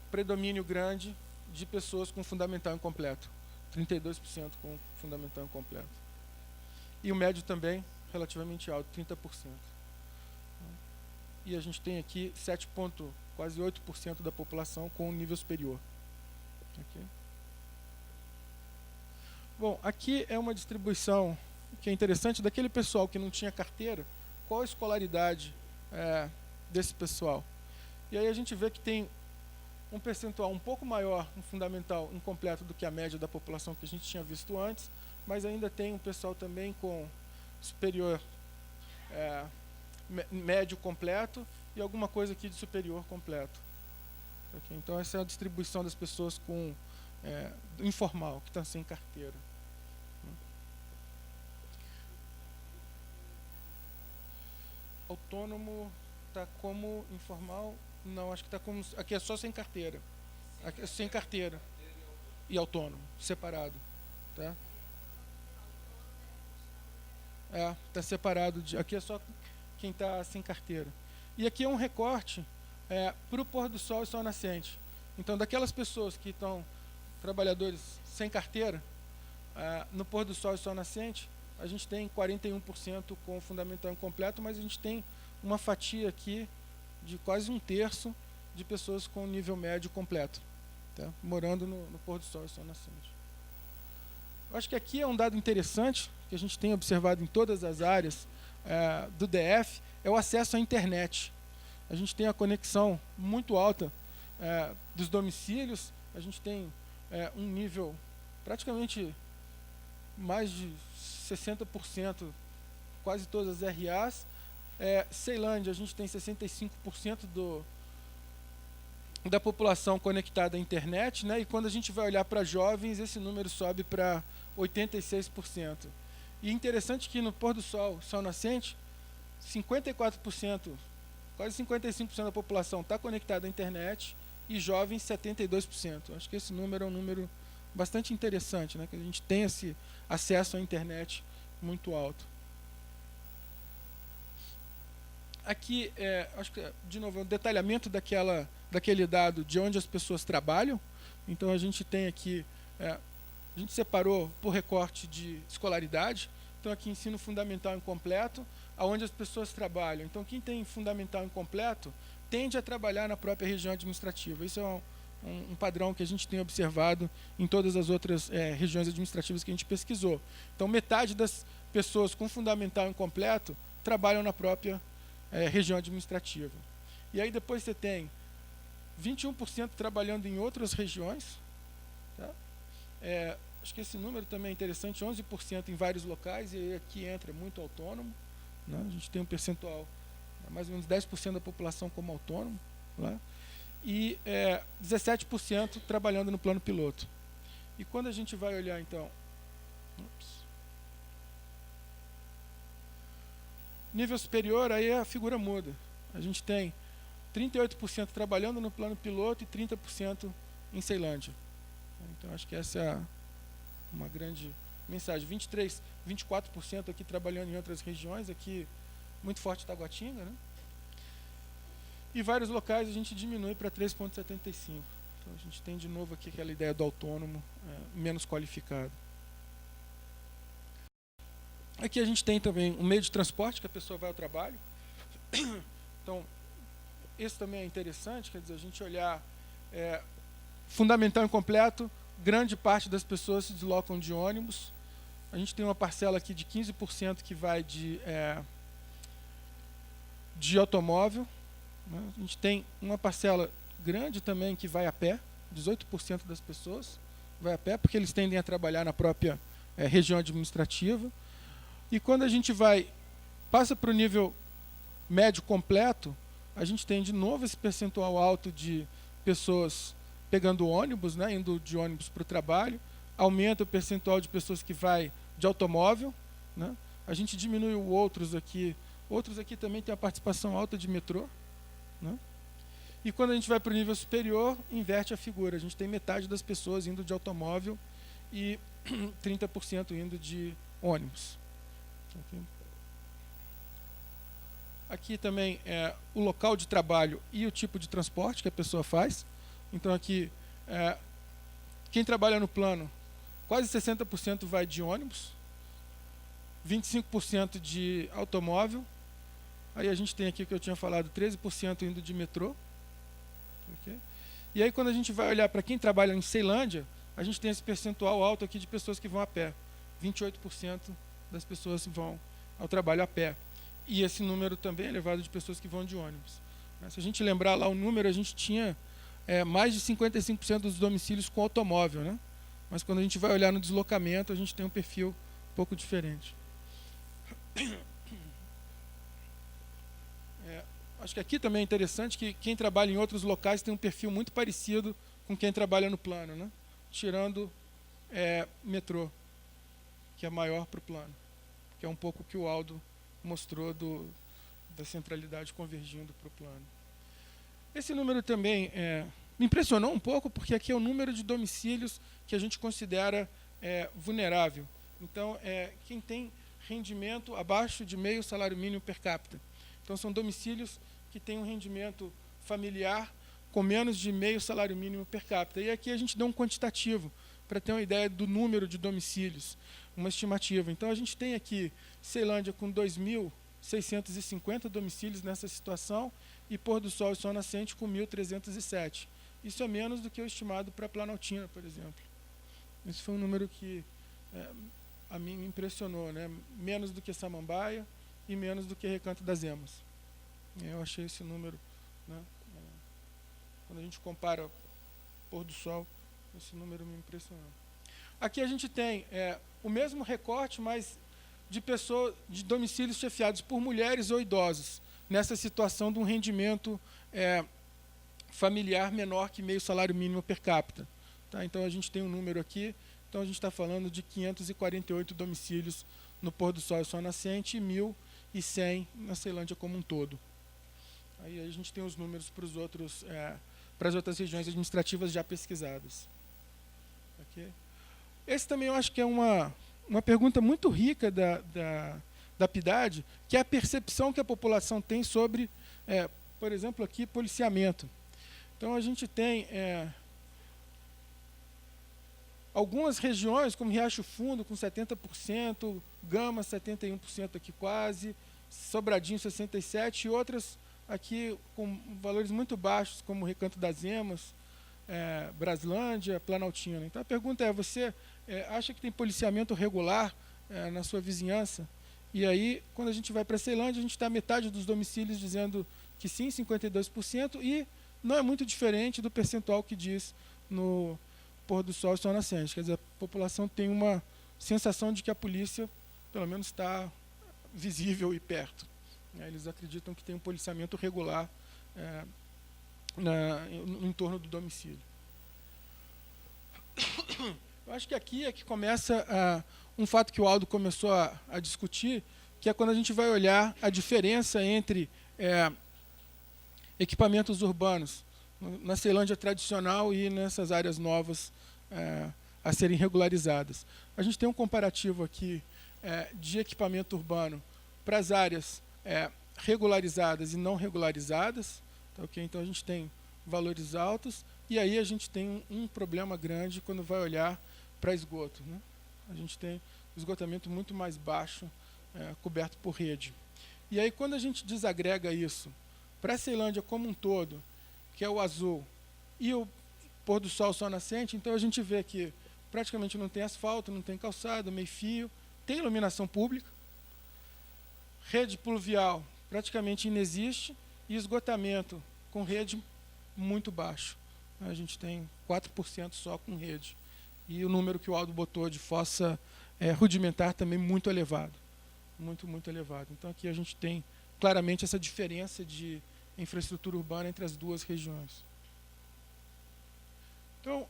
predomínio grande de pessoas com fundamental incompleto. 32% com fundamental incompleto. E o médio também relativamente alto, 30%. E a gente tem aqui quase 8% da população com nível superior. Okay. Bom, aqui é uma distribuição que é interessante daquele pessoal que não tinha carteira, qual a escolaridade desse pessoal. E aí a gente vê que tem um percentual um pouco maior no fundamental incompleto do que a média da população que a gente tinha visto antes, mas ainda tem um pessoal também com superior médio completo e alguma coisa aqui de superior completo. Okay? Então essa é a distribuição das pessoas com informal, que estão sem carteira. Autônomo está como informal? Não, acho que está como... Aqui é só sem carteira. Aqui é sem carteira. E autônomo, separado. Tá? Está separado. Aqui é só quem está sem carteira. E aqui é um recorte para o pôr do sol e sol nascente. Então, daquelas pessoas que estão trabalhadores sem carteira, no pôr do sol e sol nascente, a gente tem 41% com fundamental incompleto, mas a gente tem uma fatia aqui de quase 1/3 de pessoas com nível médio completo, tá? Morando no pôr do sol e sol nascente. Eu acho que aqui é um dado interessante, que a gente tem observado em todas as áreas do DF, é o acesso à internet. a gente tem a conexão muito alta dos domicílios, a gente tem um nível praticamente mais de 60%, quase todas as RAs. Ceilândia, a gente tem 65% da população conectada à internet, né? E quando a gente vai olhar para jovens, esse número sobe para 86%. E interessante que no pôr do sol, sol nascente, 54%, quase 55% da população está conectada à internet e jovens 72%. Acho que esse número é um número bastante interessante, né? Que a gente tem esse acesso à internet muito alto. Aqui, acho que, de novo, é um detalhamento daquele dado de onde as pessoas trabalham. Então, a gente tem aqui, a gente separou por recorte de escolaridade. Então, aqui, ensino fundamental incompleto, aonde as pessoas trabalham. Então, quem tem fundamental incompleto tende a trabalhar na própria região administrativa. Isso é um padrão que a gente tem observado em todas as outras regiões administrativas que a gente pesquisou. Então, metade das pessoas com fundamental incompleto trabalham na própria região administrativa. E aí depois você tem 21% trabalhando em outras regiões. Tá? Acho que esse número também é interessante, 11% em vários locais, e aí aqui entra muito autônomo. Né? A gente tem um percentual, mais ou menos 10% da população como autônomo. Né? E 17% trabalhando no plano piloto. E quando a gente vai olhar, então... nível superior, aí a figura muda. A gente tem 38% trabalhando no plano piloto e 30% em Ceilândia. Então, acho que essa é uma grande mensagem. 24% aqui trabalhando em outras regiões, aqui muito forte Taguatinga, né? E vários locais a gente diminui para 3,75. Então, a gente tem de novo aqui aquela ideia do autônomo menos qualificado. Aqui a gente tem também um meio de transporte que a pessoa vai ao trabalho. Então, esse também é interessante, quer dizer, a gente olhar fundamental incompleto, grande parte das pessoas se deslocam de ônibus. A gente tem uma parcela aqui de 15% que vai de automóvel. Né? A gente tem uma parcela grande também que vai a pé, 18% das pessoas vai a pé, porque eles tendem a trabalhar na própria região administrativa. E quando a gente passa para o nível médio completo, a gente tem de novo esse percentual alto de pessoas pegando ônibus, né, indo de ônibus para o trabalho, aumenta o percentual de pessoas que vai de automóvel, né, a gente diminui outros aqui também tem a participação alta de metrô, né, e quando a gente vai para o nível superior, inverte a figura, a gente tem metade das pessoas indo de automóvel e 30% indo de ônibus. Aqui também o local de trabalho e o tipo de transporte que a pessoa faz. Então aqui, quem trabalha no plano, quase 60% vai de ônibus, 25% de automóvel. Aí a gente tem aqui, que eu tinha falado, 13% indo de metrô. Okay? E aí quando a gente vai olhar para quem trabalha em Ceilândia, a gente tem esse percentual alto aqui de pessoas que vão a pé. 28% das pessoas vão ao trabalho a pé. E esse número também é elevado de pessoas que vão de ônibus. Se a gente lembrar lá o número, a gente tinha mais de 55% dos domicílios com automóvel, né? Mas quando a gente vai olhar no deslocamento, a gente tem um perfil um pouco diferente. Acho que aqui também é interessante que quem trabalha em outros locais tem um perfil muito parecido com quem trabalha no plano, né? Tirando metrô, que é maior para o plano, que é um pouco o que o Aldo mostrou da centralidade convergindo para o plano. Esse número também me impressionou um pouco, porque aqui é o número de domicílios que a gente considera vulnerável. Então, quem tem rendimento abaixo de meio salário mínimo per capita. Então, são domicílios que têm um rendimento familiar com menos de meio salário mínimo per capita. E aqui a gente deu um quantitativo, para ter uma ideia do número de domicílios, uma estimativa. Então, a gente tem aqui Ceilândia com 2.650 domicílios nessa situação e Pôr do Sol e Sol Nascente com 1.307. Isso é menos do que o estimado para Planaltina, por exemplo. Esse foi um número que a mim me impressionou, né? Menos do que Samambaia e menos do que Recanto das Emas. Eu achei esse número né? Quando a gente compara pôr do sol, esse número me impressionou. Aqui a gente tem o mesmo recorte, mas de pessoas, de domicílios chefiados por mulheres ou idosos, nessa situação de um rendimento familiar menor que meio salário mínimo per capita. Tá? Então a gente tem um número aqui, então a gente está falando de 548 domicílios no pôr do sol e sol nascente e 1.100 na Ceilândia como um todo. Aí a gente tem os números para as outras regiões administrativas já pesquisadas. Okay? Esse também eu acho que é uma pergunta muito rica da PIDAD, que é a percepção que a população tem sobre, por exemplo, aqui, policiamento. Então, a gente tem algumas regiões, como Riacho Fundo, com 70%, Gama, 71% aqui quase, Sobradinho, 67%, e outras aqui com valores muito baixos, como Recanto das Emas, Braslândia, Planaltina. Então, a pergunta é, você acha que tem policiamento regular na sua vizinhança? E aí, quando a gente vai para a Ceilândia, a gente está a metade dos domicílios dizendo que sim, 52%, e não é muito diferente do percentual que diz no pôr do sol e sol nascente. Quer dizer, a população tem uma sensação de que a polícia, pelo menos, está visível e perto. Eles acreditam que tem um policiamento regular no entorno do domicílio. Eu acho que aqui é que começa um fato que o Aldo começou a discutir, que é quando a gente vai olhar a diferença entre equipamentos urbanos na Ceilândia tradicional e nessas áreas novas a serem regularizadas. A gente tem um comparativo aqui de equipamento urbano para as áreas regularizadas e não regularizadas. Tá, okay? Então a gente tem valores altos, e aí a gente tem um problema grande quando vai olhar para esgoto, né? A gente tem esgotamento muito mais baixo, coberto por rede. E aí, quando a gente desagrega isso para a Ceilândia como um todo, que é o azul, e o pôr do sol, sol nascente, então a gente vê que praticamente não tem asfalto, não tem calçada, meio-fio, tem iluminação pública, rede pluvial praticamente inexiste, e esgotamento com rede muito baixo. A gente tem 4% só com rede. E o número que o Aldo botou de fossa rudimentar também muito elevado. Muito, muito elevado. Então aqui a gente tem claramente essa diferença de infraestrutura urbana entre as duas regiões. Então,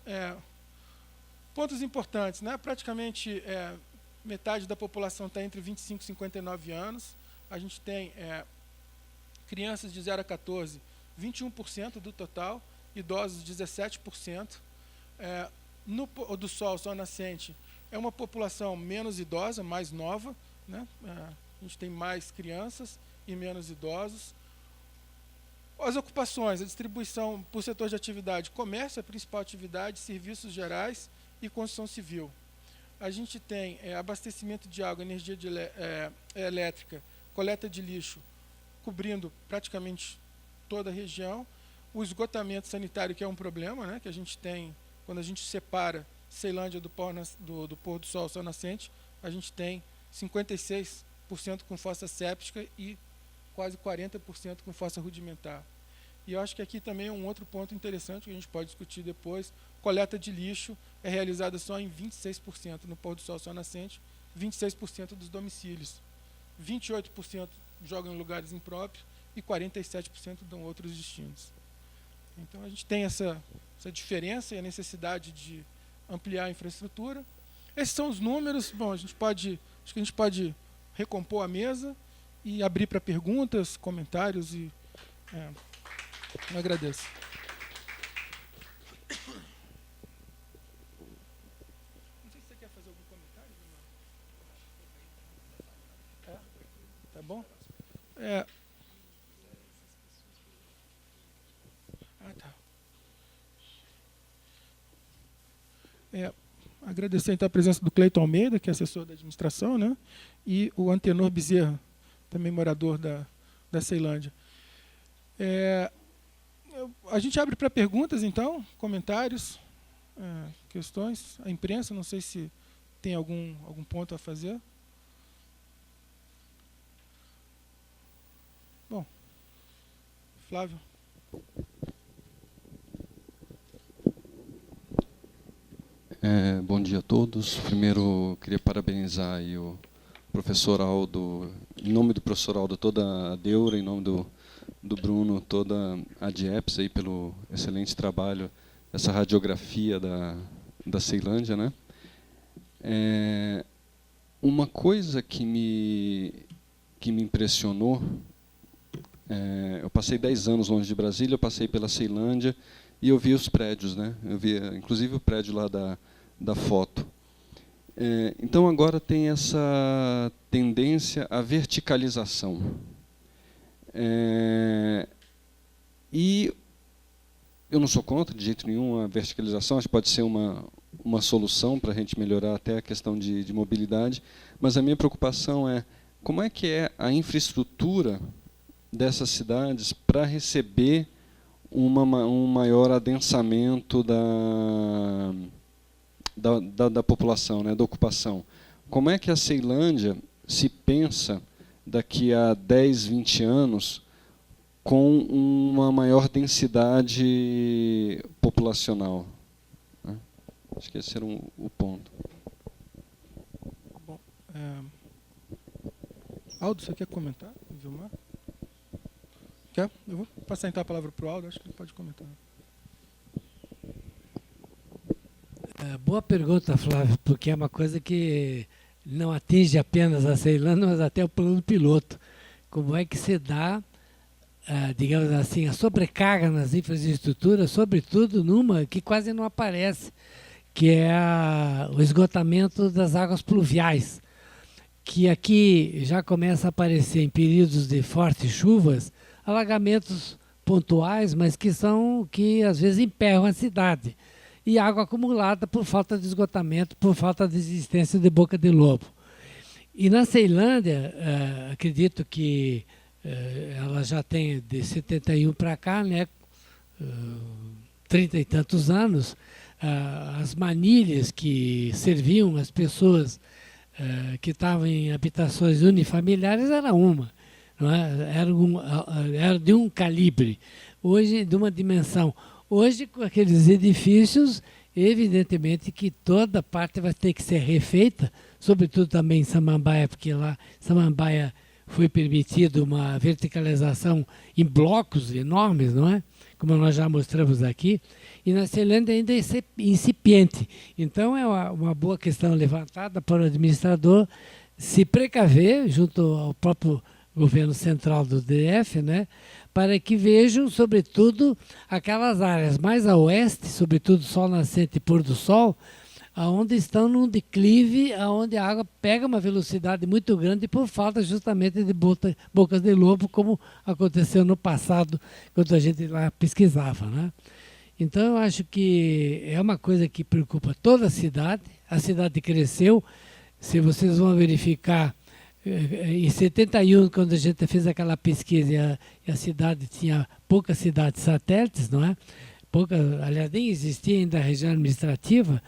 pontos importantes, né? Praticamente metade da população está entre 25 e 59 anos. A gente tem crianças de 0 a 14, 21% do total, idosos 17%. No pôr do sol, sol nascente, é uma população menos idosa, mais nova, né? A gente tem mais crianças e menos idosos. As ocupações, a distribuição por setor de atividade, comércio é a principal atividade, serviços gerais e construção civil. A gente tem abastecimento de água, energia elétrica, coleta de lixo, cobrindo praticamente toda a região. O esgotamento sanitário, que é um problema, né, que a gente tem, quando a gente separa Ceilândia do pôr do sol, sol nascente, a gente tem 56% com fossa séptica e quase 40% com fossa rudimentar. E eu acho que aqui também é um outro ponto interessante que a gente pode discutir depois. Coleta de lixo é realizada só em 26% no pôr do sol, sol nascente, 26% dos domicílios. 28% jogam em lugares impróprios e 47% dão outros destinos. Então a gente tem essa diferença e a necessidade de ampliar a infraestrutura. Esses são os números. Bom, acho que a gente pode recompor a mesa e abrir para perguntas, comentários, e eu agradeço. Não sei se você quer fazer algum comentário. Tá bom? Tá. Agradecer então a presença do Cleiton Almeida, que é assessor da administração, né? E o Antenor Bezerra, também morador da Ceilândia. A gente abre para perguntas, então, comentários, questões. A imprensa, não sei se tem algum ponto a fazer. Bom, Flávio. Bom dia a todos. Primeiro, queria parabenizar aí o professor Aldo, em nome do professor Aldo, toda a Deura, em nome do Bruno, toda a DIEPS aí pelo excelente trabalho, essa radiografia da Ceilândia, né? Uma coisa que me impressionou, eu passei 10 anos longe de Brasília, eu passei pela Ceilândia e eu vi os prédios, né? Eu vi, inclusive, o prédio lá da foto. Então, agora tem essa tendência à verticalização. E eu não sou contra, de jeito nenhum, a verticalização. Acho que pode ser uma solução para a gente melhorar até a questão de mobilidade. Mas a minha preocupação é como é que é a infraestrutura dessas cidades para receber um maior adensamento da população, né, da ocupação. Como é que a Ceilândia se pensa daqui a 10, 20 anos com uma maior densidade populacional? Acho que esse era o ponto. Bom, Aldo, você quer comentar, Vilmar? Quer? Eu vou passar então a palavra para o Aldo, acho que ele pode comentar. Boa pergunta, Flávio, porque é uma coisa que não atinge apenas a Ceilândia, mas até o plano piloto. Como é que se dá, digamos assim, a sobrecarga nas infraestruturas, sobretudo numa que quase não aparece, que é o esgotamento das águas pluviais, que aqui já começa a aparecer em períodos de fortes chuvas, alagamentos pontuais, mas que às vezes emperram a cidade. E água acumulada por falta de esgotamento, por falta de existência de boca de lobo. E na Ceilândia, acredito que ela já tem de 71 para cá, né, 30 e tantos anos, as manilhas que serviam as pessoas que estavam em habitações unifamiliares era uma, não é? Era de um calibre, hoje de uma dimensão. Hoje, com aqueles edifícios, evidentemente que toda parte vai ter que ser refeita, sobretudo também em Samambaia, porque lá em Samambaia foi permitido uma verticalização em blocos enormes, não é? Como nós já mostramos aqui, e na Ceilândia ainda é incipiente. Então é uma boa questão levantada para o administrador se precaver, junto ao próprio governo central do DF, né, para que vejam, sobretudo, aquelas áreas mais a oeste, sobretudo sol nascente e pôr do sol, onde estão num declive, onde a água pega uma velocidade muito grande por falta justamente de bocas de lobo, como aconteceu no passado, quando a gente lá pesquisava, né? Então, eu acho que é uma coisa que preocupa toda a cidade cresceu. Se vocês vão verificar, em 71, quando a gente fez aquela pesquisa, a cidade tinha poucas cidades satélites, não é? Aliás, nem existia ainda a região administrativa,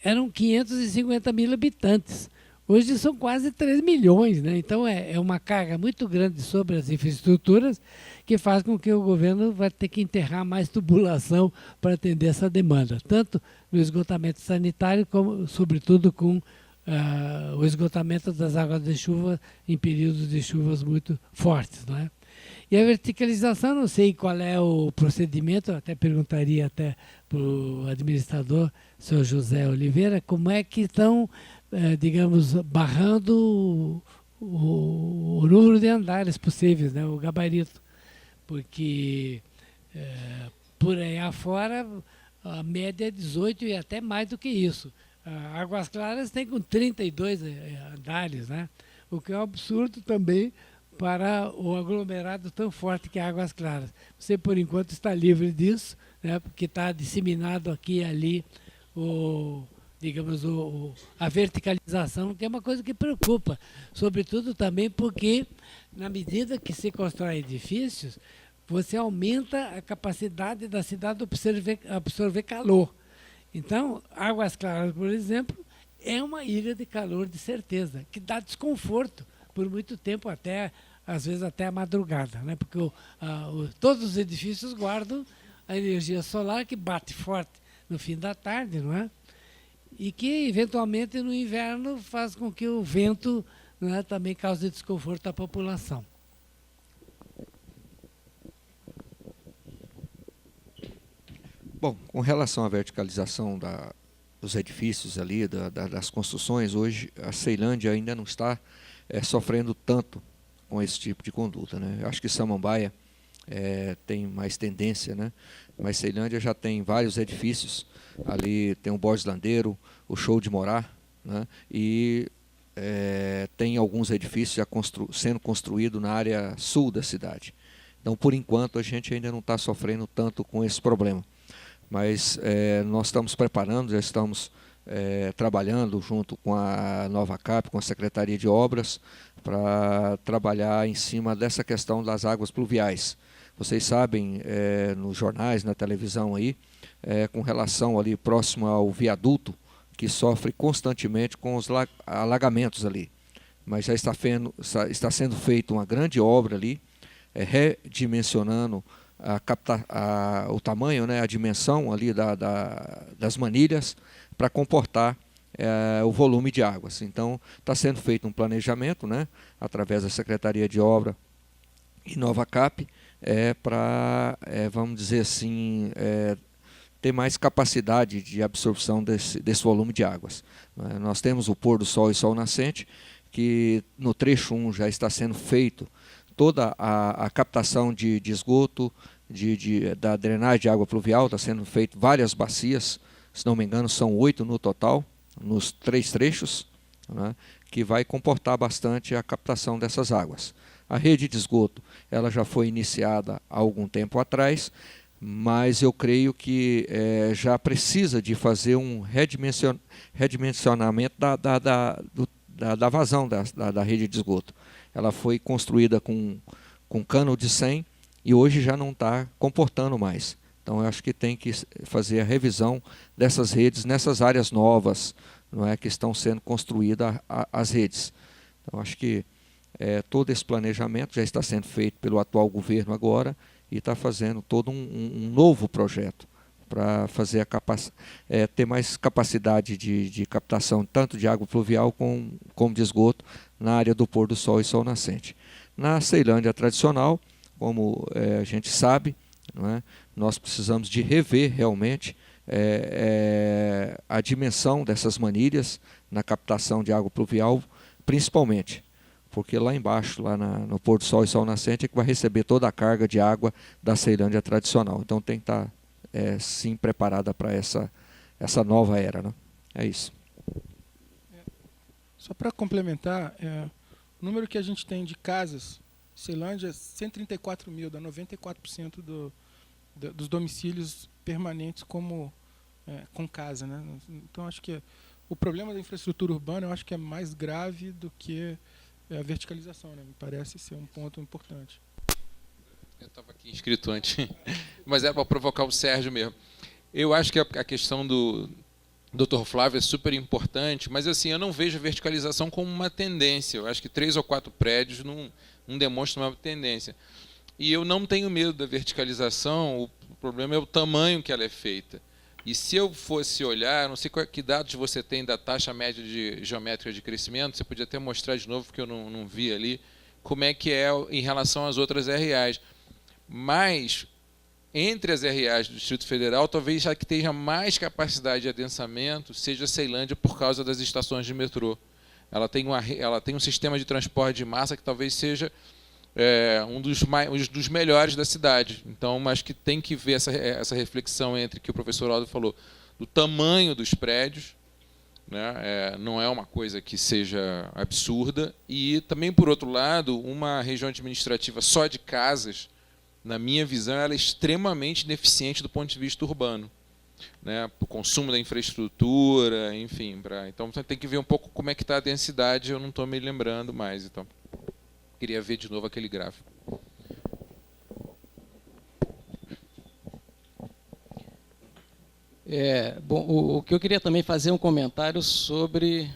eram 550 mil habitantes. Hoje são quase 3 milhões, né? Então é uma carga muito grande sobre as infraestruturas que faz com que o governo vai ter que enterrar mais tubulação para atender essa demanda, tanto no esgotamento sanitário, como, sobretudo, com o esgotamento das águas de chuva em períodos de chuvas muito fortes, não é? E a verticalização, não sei qual é o procedimento, eu até perguntaria até para o administrador, senhor José Oliveira, como é que estão, digamos, barrando o número de andares possíveis, né, o gabarito, porque por aí afora a média é 18 e até mais do que isso. Águas Claras tem com 32 andares, né? O que é um absurdo também para o aglomerado tão forte que é Águas Claras. Você, por enquanto, está livre disso, né? Porque está disseminado aqui e ali a verticalização, que é uma coisa que preocupa, sobretudo também porque, na medida que se constrói edifícios, você aumenta a capacidade da cidade de absorver calor. Então, Águas Claras, por exemplo, é uma ilha de calor de certeza, que dá desconforto por muito tempo, até às vezes até a madrugada, né? Porque todos os edifícios guardam a energia solar que bate forte no fim da tarde, não é? E que, eventualmente, no inverno faz com que o vento, né, também cause desconforto à população. Bom, com relação à verticalização dos edifícios ali, das construções, hoje a Ceilândia ainda não está sofrendo tanto com esse tipo de conduta, né? Eu acho que Samambaia tem mais tendência, né? Mas Ceilândia já tem vários edifícios, ali tem o Borges Landeiro, o Show de Morar, né? E tem alguns edifícios já sendo construídos na área sul da cidade. Então, por enquanto, a gente ainda não está sofrendo tanto com esse problema. Mas nós estamos preparando, já estamos trabalhando junto com a Nova Cap, com a Secretaria de Obras, para trabalhar em cima dessa questão das águas pluviais. Vocês sabem, nos jornais, na televisão aí, com relação ali próximo ao viaduto, que sofre constantemente com os alagamentos ali. Mas já está sendo feita uma grande obra ali, redimensionando o tamanho, né, a dimensão ali das manilhas para comportar o volume de águas. Então, está sendo feito um planejamento, né, através da Secretaria de Obra e Nova Cap, para, vamos dizer assim, ter mais capacidade de absorção desse volume de águas. Nós temos o pôr do sol e sol nascente, que no trecho 1 já está sendo feito toda a captação de esgoto, da drenagem de água pluvial, está sendo feito várias bacias, se não me engano são 8 no total, nos 3 trechos, né, que vai comportar bastante a captação dessas águas. A rede de esgoto ela já foi iniciada há algum tempo atrás, mas eu creio que já precisa de fazer um redimensionamento da vazão da rede de esgoto. Ela foi construída com cano de 100 e hoje já não está comportando mais. Então, eu acho que tem que fazer a revisão dessas redes nessas áreas novas, não é, que estão sendo construídas as redes. Então, acho que todo esse planejamento já está sendo feito pelo atual governo agora e está fazendo todo um novo projeto para fazer ter mais capacidade de captação tanto de água pluvial como de esgoto na área do pôr do sol e sol nascente. Na Ceilândia tradicional, como a gente sabe, não é, nós precisamos de rever realmente a dimensão dessas manilhas na captação de água pluvial, principalmente, porque lá embaixo, lá no pôr do sol e sol nascente, é que vai receber toda a carga de água da Ceilândia tradicional. Então tem que estar sim preparada para essa nova era, né? É isso. Só para complementar, o número que a gente tem de casas, Ceilândia, 134 mil, dá 94% dos domicílios permanentes com casa, né? Então, acho que o problema da infraestrutura urbana, eu acho que é mais grave do que a verticalização, né? Me parece ser um ponto importante. Eu estava aqui inscrito antes, mas era para provocar o Sérgio mesmo. Eu acho que a questão do Dr. Flávio é super importante, mas assim, eu não vejo a verticalização como uma tendência. Eu acho que 3 ou 4 prédios não demonstram uma tendência. E eu não tenho medo da verticalização, o problema é o tamanho que ela é feita. E se eu fosse olhar, não sei que dados você tem da taxa média de geométrica de crescimento, você podia até mostrar de novo, porque eu não vi ali, como é que é em relação às outras RAs. Mas, entre as RAs do Distrito Federal, talvez a que tenha mais capacidade de adensamento seja a Ceilândia por causa das estações de metrô. Ela tem um sistema de transporte de massa que talvez seja um dos melhores da cidade. Então, acho que tem que ver essa reflexão entre que o professor Aldo falou, do tamanho dos prédios, né? Não é uma coisa que seja absurda, e também, por outro lado, uma região administrativa só de casas, na minha visão, ela é extremamente ineficiente do ponto de vista urbano, né? Para o consumo da infraestrutura, enfim. Então, você tem que ver um pouco como é que está a densidade, eu não estou me lembrando mais. Então, queria ver de novo aquele gráfico. Bom, o que eu queria também fazer um comentário sobre...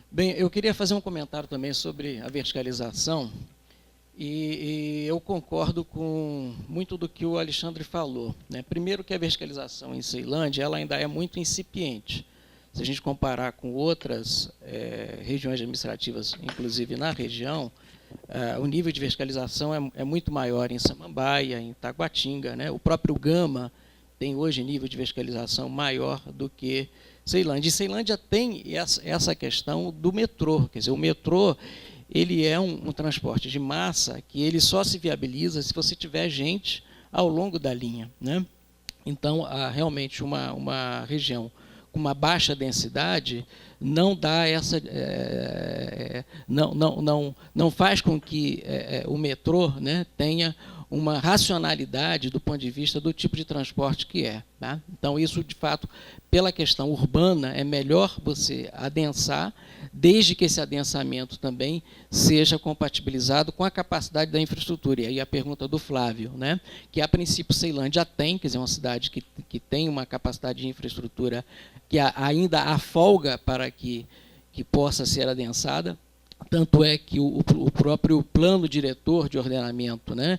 Bem, eu queria fazer um comentário também sobre a verticalização, e eu concordo com muito do que o Alexandre falou, né? Primeiro que a verticalização em Ceilândia ela ainda é muito incipiente. Se a gente comparar com outras regiões administrativas, inclusive na região, o nível de verticalização é muito maior em Samambaia, em Taguatinga, né? O próprio Gama tem hoje nível de verticalização maior do que Ceilândia. E Ceilândia tem essa questão do metrô. Quer dizer, o metrô ele é um transporte de massa que ele só se viabiliza se você tiver gente ao longo da linha, né? Então, realmente, uma região com uma baixa densidade não dá essa não faz com que o metrô, né, tenha uma racionalidade do ponto de vista do tipo de transporte que é, tá? Então, isso, de fato, pela questão urbana, é melhor você adensar, desde que esse adensamento também seja compatibilizado com a capacidade da infraestrutura. E aí a pergunta do Flávio, né, que a princípio Ceilândia tem, quer dizer, uma cidade que tem uma capacidade de infraestrutura que ainda há folga para que possa ser adensada. Tanto é que o próprio plano diretor de ordenamento, né,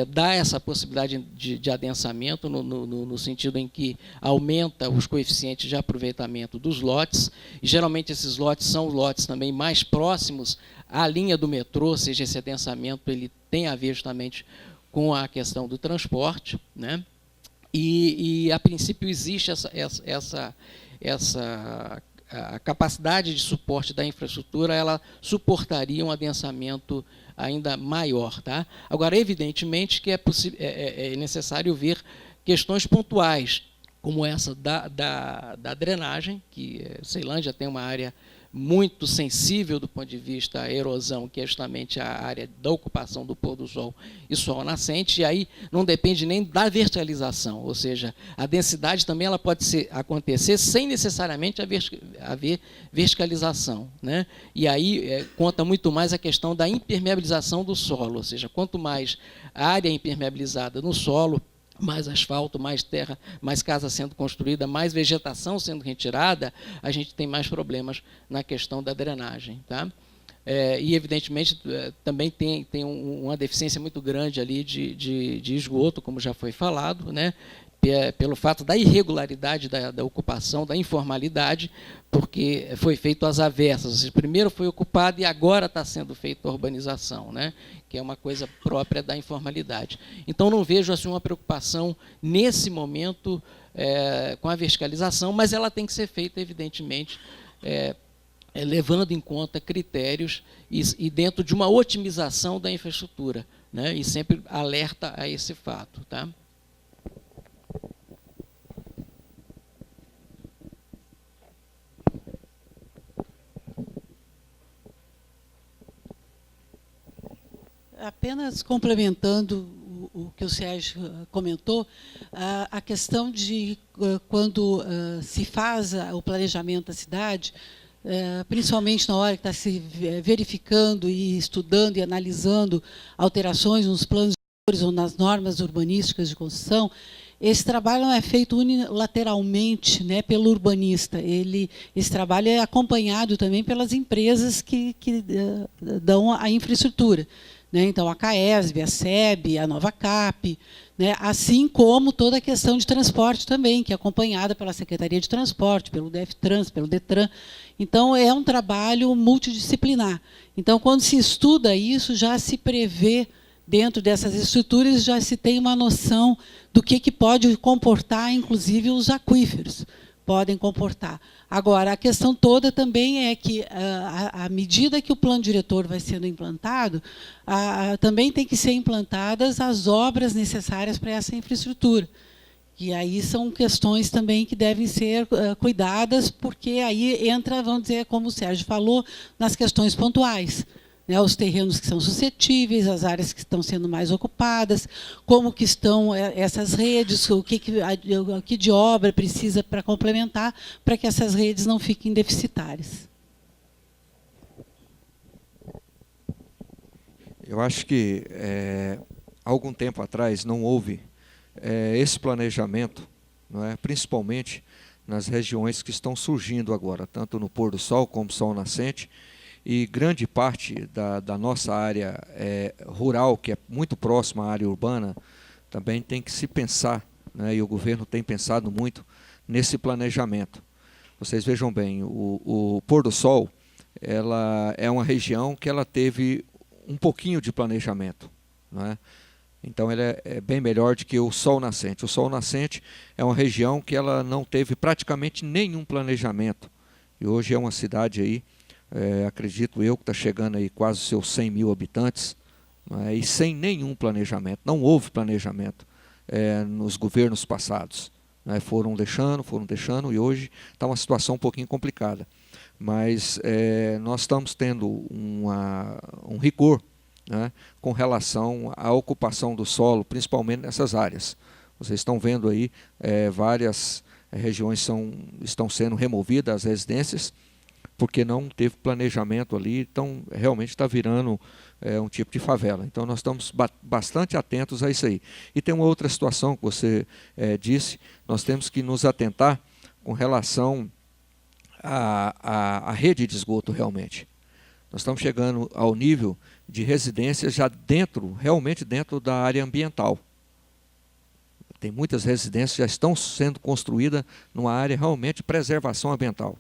dá essa possibilidade de adensamento no sentido em que aumenta os coeficientes de aproveitamento dos lotes, e geralmente esses lotes são lotes também mais próximos à linha do metrô, ou seja, esse adensamento ele tem a ver justamente com a questão do transporte, né, e a princípio existe a capacidade de suporte da infraestrutura, ela suportaria um adensamento ainda maior, tá? Agora, evidentemente que é necessário ver questões pontuais, como essa da drenagem, que Ceilândia tem uma área muito sensível do ponto de vista à erosão, que é justamente a área da ocupação do pôr do sol e sol nascente, e aí não depende nem da verticalização, ou seja, a densidade também ela pode acontecer sem necessariamente haver verticalização, né? E aí conta muito mais a questão da impermeabilização do solo, ou seja, quanto mais área impermeabilizada no solo, mais asfalto, mais terra, mais casa sendo construída, mais vegetação sendo retirada, a gente tem mais problemas na questão da drenagem, tá? E, evidentemente, também tem uma deficiência muito grande ali de esgoto, como já foi falado, né? Pelo fato da irregularidade da ocupação, da informalidade, porque foi feito às avessas. Ou seja, primeiro foi ocupado e agora está sendo feita a urbanização, né? Que é uma coisa própria da informalidade. Então, não vejo assim, uma preocupação, nesse momento, com a verticalização, mas ela tem que ser feita, evidentemente, levando em conta critérios e dentro de uma otimização da infraestrutura, né? E sempre alerta a esse fato, tá? Apenas complementando o que o Sérgio comentou, a questão de quando se faz o planejamento da cidade, principalmente na hora que está se verificando e estudando e analisando alterações nos planos ou nas normas urbanísticas de construção, esse trabalho não é feito unilateralmente, né, pelo urbanista. Esse trabalho é acompanhado também pelas empresas que dão a infraestrutura. Né? Então, a CAESB, a SEB, a Nova Cap, né? Assim como toda a questão de transporte também, que é acompanhada pela Secretaria de Transporte, pelo DEFTRANS, pelo DETRAN. Então, é um trabalho multidisciplinar. Então, quando se estuda isso, já se prevê, dentro dessas estruturas, já se tem uma noção do que pode comportar, inclusive, os aquíferos podem comportar. Agora, a questão toda também é que, à medida que o plano diretor vai sendo implantado, também tem que ser implantadas as obras necessárias para essa infraestrutura. E aí são questões também que devem ser cuidadas, porque aí entra, vamos dizer, como o Sérgio falou, nas questões pontuais. né, os terrenos que são suscetíveis, as áreas que estão sendo mais ocupadas, como que estão essas redes, o que de obra precisa para complementar, para que essas redes não fiquem deficitárias. Eu acho que, há algum tempo atrás, não houve esse planejamento, não é? Principalmente nas regiões que estão surgindo agora, tanto no pôr do sol como sol nascente, e grande parte da nossa área rural, que é muito próxima à área urbana, também tem que se pensar, né? E o governo tem pensado muito nesse planejamento. Vocês vejam bem, o pôr do sol, ela é uma região que ela teve um pouquinho de planejamento, não é? Então ele é bem melhor do que o sol nascente. O sol nascente é uma região que ela não teve praticamente nenhum planejamento. E hoje é uma cidade aí, acredito eu, que está chegando aí quase os seus 100 mil habitantes, e sem nenhum planejamento. Não houve planejamento nos governos passados. Foram deixando, e hoje está uma situação um pouquinho complicada. Mas nós estamos tendo um rigor, né, com relação à ocupação do solo, principalmente nessas áreas. Vocês estão vendo aí, várias regiões estão sendo removidas, as residências, porque não teve planejamento ali, então realmente está virando um tipo de favela. Então nós estamos bastante atentos a isso aí. E tem uma outra situação que você disse, nós temos que nos atentar com relação à rede de esgoto realmente. Nós estamos chegando ao nível de residências já realmente dentro da área ambiental. Tem muitas residências que já estão sendo construídas numa área realmente de preservação ambiental.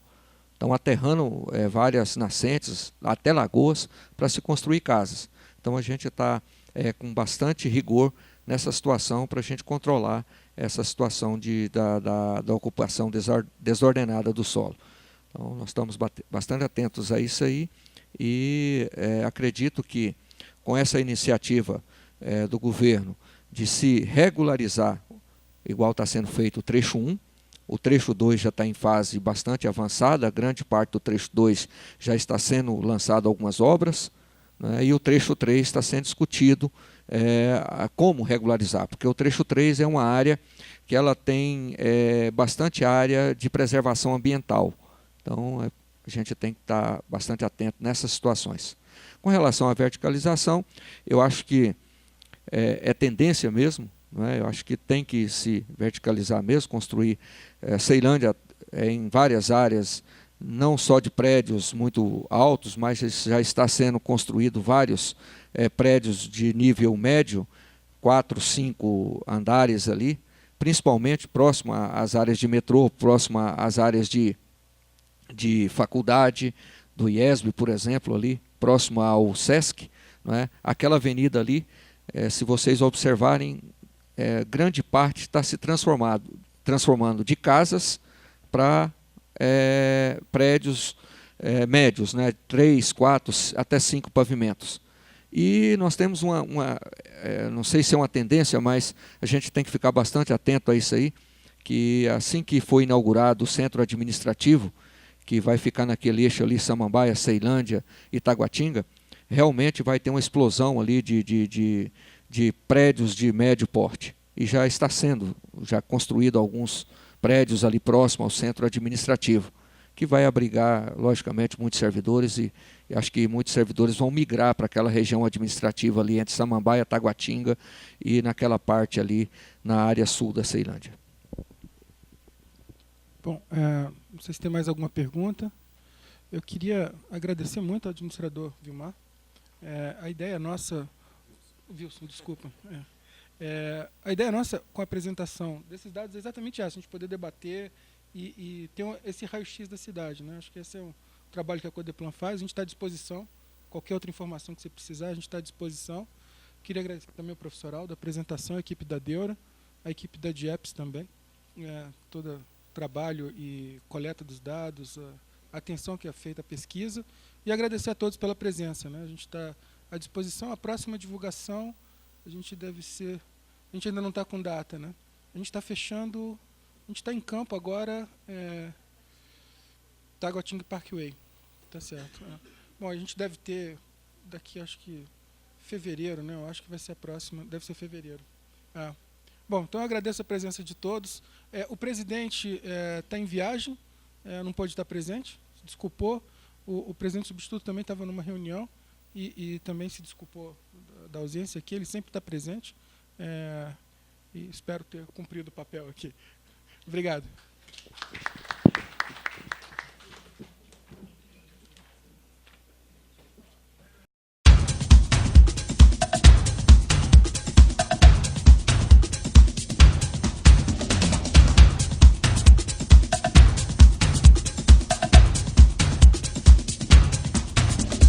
Estão aterrando várias nascentes, até lagoas, para se construir casas. Então a gente está com bastante rigor nessa situação para a gente controlar essa situação da ocupação desordenada do solo. Então nós estamos bastante atentos a isso aí e acredito que com essa iniciativa do governo de se regularizar, igual está sendo feito o trecho 1, o trecho 2 já está em fase bastante avançada, grande parte do trecho 2 já está sendo lançado algumas obras, né, e o trecho 3 está sendo discutido como regularizar, porque o trecho 3 é uma área que ela tem bastante área de preservação ambiental. Então a gente tem que estar bastante atento nessas situações. Com relação à verticalização, eu acho que é tendência mesmo, né? Eu acho que tem que se verticalizar mesmo, construir Ceilândia em várias áreas, não só de prédios muito altos, mas já está sendo construído vários prédios de nível médio, 4, 5 andares ali, principalmente próximo às áreas de metrô, próximo às áreas de faculdade, do IESB, por exemplo, ali, próximo ao SESC, né? Aquela avenida ali, se vocês observarem, grande parte está se transformando de casas para prédios médios, né? 3, 4, até 5 pavimentos. E nós temos não sei se é uma tendência, mas a gente tem que ficar bastante atento a isso aí, que assim que foi inaugurado o centro administrativo, que vai ficar naquele eixo ali, Samambaia, Ceilândia e Taguatinga, realmente vai ter uma explosão ali de prédios de médio porte. E já está sendo construído alguns prédios ali próximo ao centro administrativo, que vai abrigar, logicamente, muitos servidores e acho que muitos servidores vão migrar para aquela região administrativa ali entre Samambaia, Taguatinga e naquela parte ali na área sul da Ceilândia. Bom, não sei se tem mais alguma pergunta. Eu queria agradecer muito ao administrador Vilmar. A ideia nossa... Wilson, desculpa. A ideia nossa com a apresentação desses dados é exatamente essa, a gente poder debater e ter esse raio-x da cidade, né? Acho que esse é o trabalho que a Codeplan faz, a gente está à disposição. Qualquer outra informação que você precisar, a gente está à disposição. Queria agradecer também ao professor Aldo, a apresentação, a equipe da Deura, a equipe da DIEPS também, todo trabalho e coleta dos dados, a atenção que é feita à pesquisa, e agradecer a todos pela presença, né? A gente está à disposição. A próxima divulgação, a gente ainda não está com data, né? A gente está fechando, a gente está em campo agora, Taguatinga Parkway, tá certo. Bom, a gente deve ter daqui, acho que fevereiro, né? Eu acho que vai ser a próxima, deve ser fevereiro. Ah. Bom, então eu agradeço a presença de todos. O presidente está em viagem, não pôde estar presente, se desculpou. O presidente substituto também estava numa reunião e também se desculpou da ausência aqui. Ele sempre está presente e espero ter cumprido o papel aqui. Obrigado.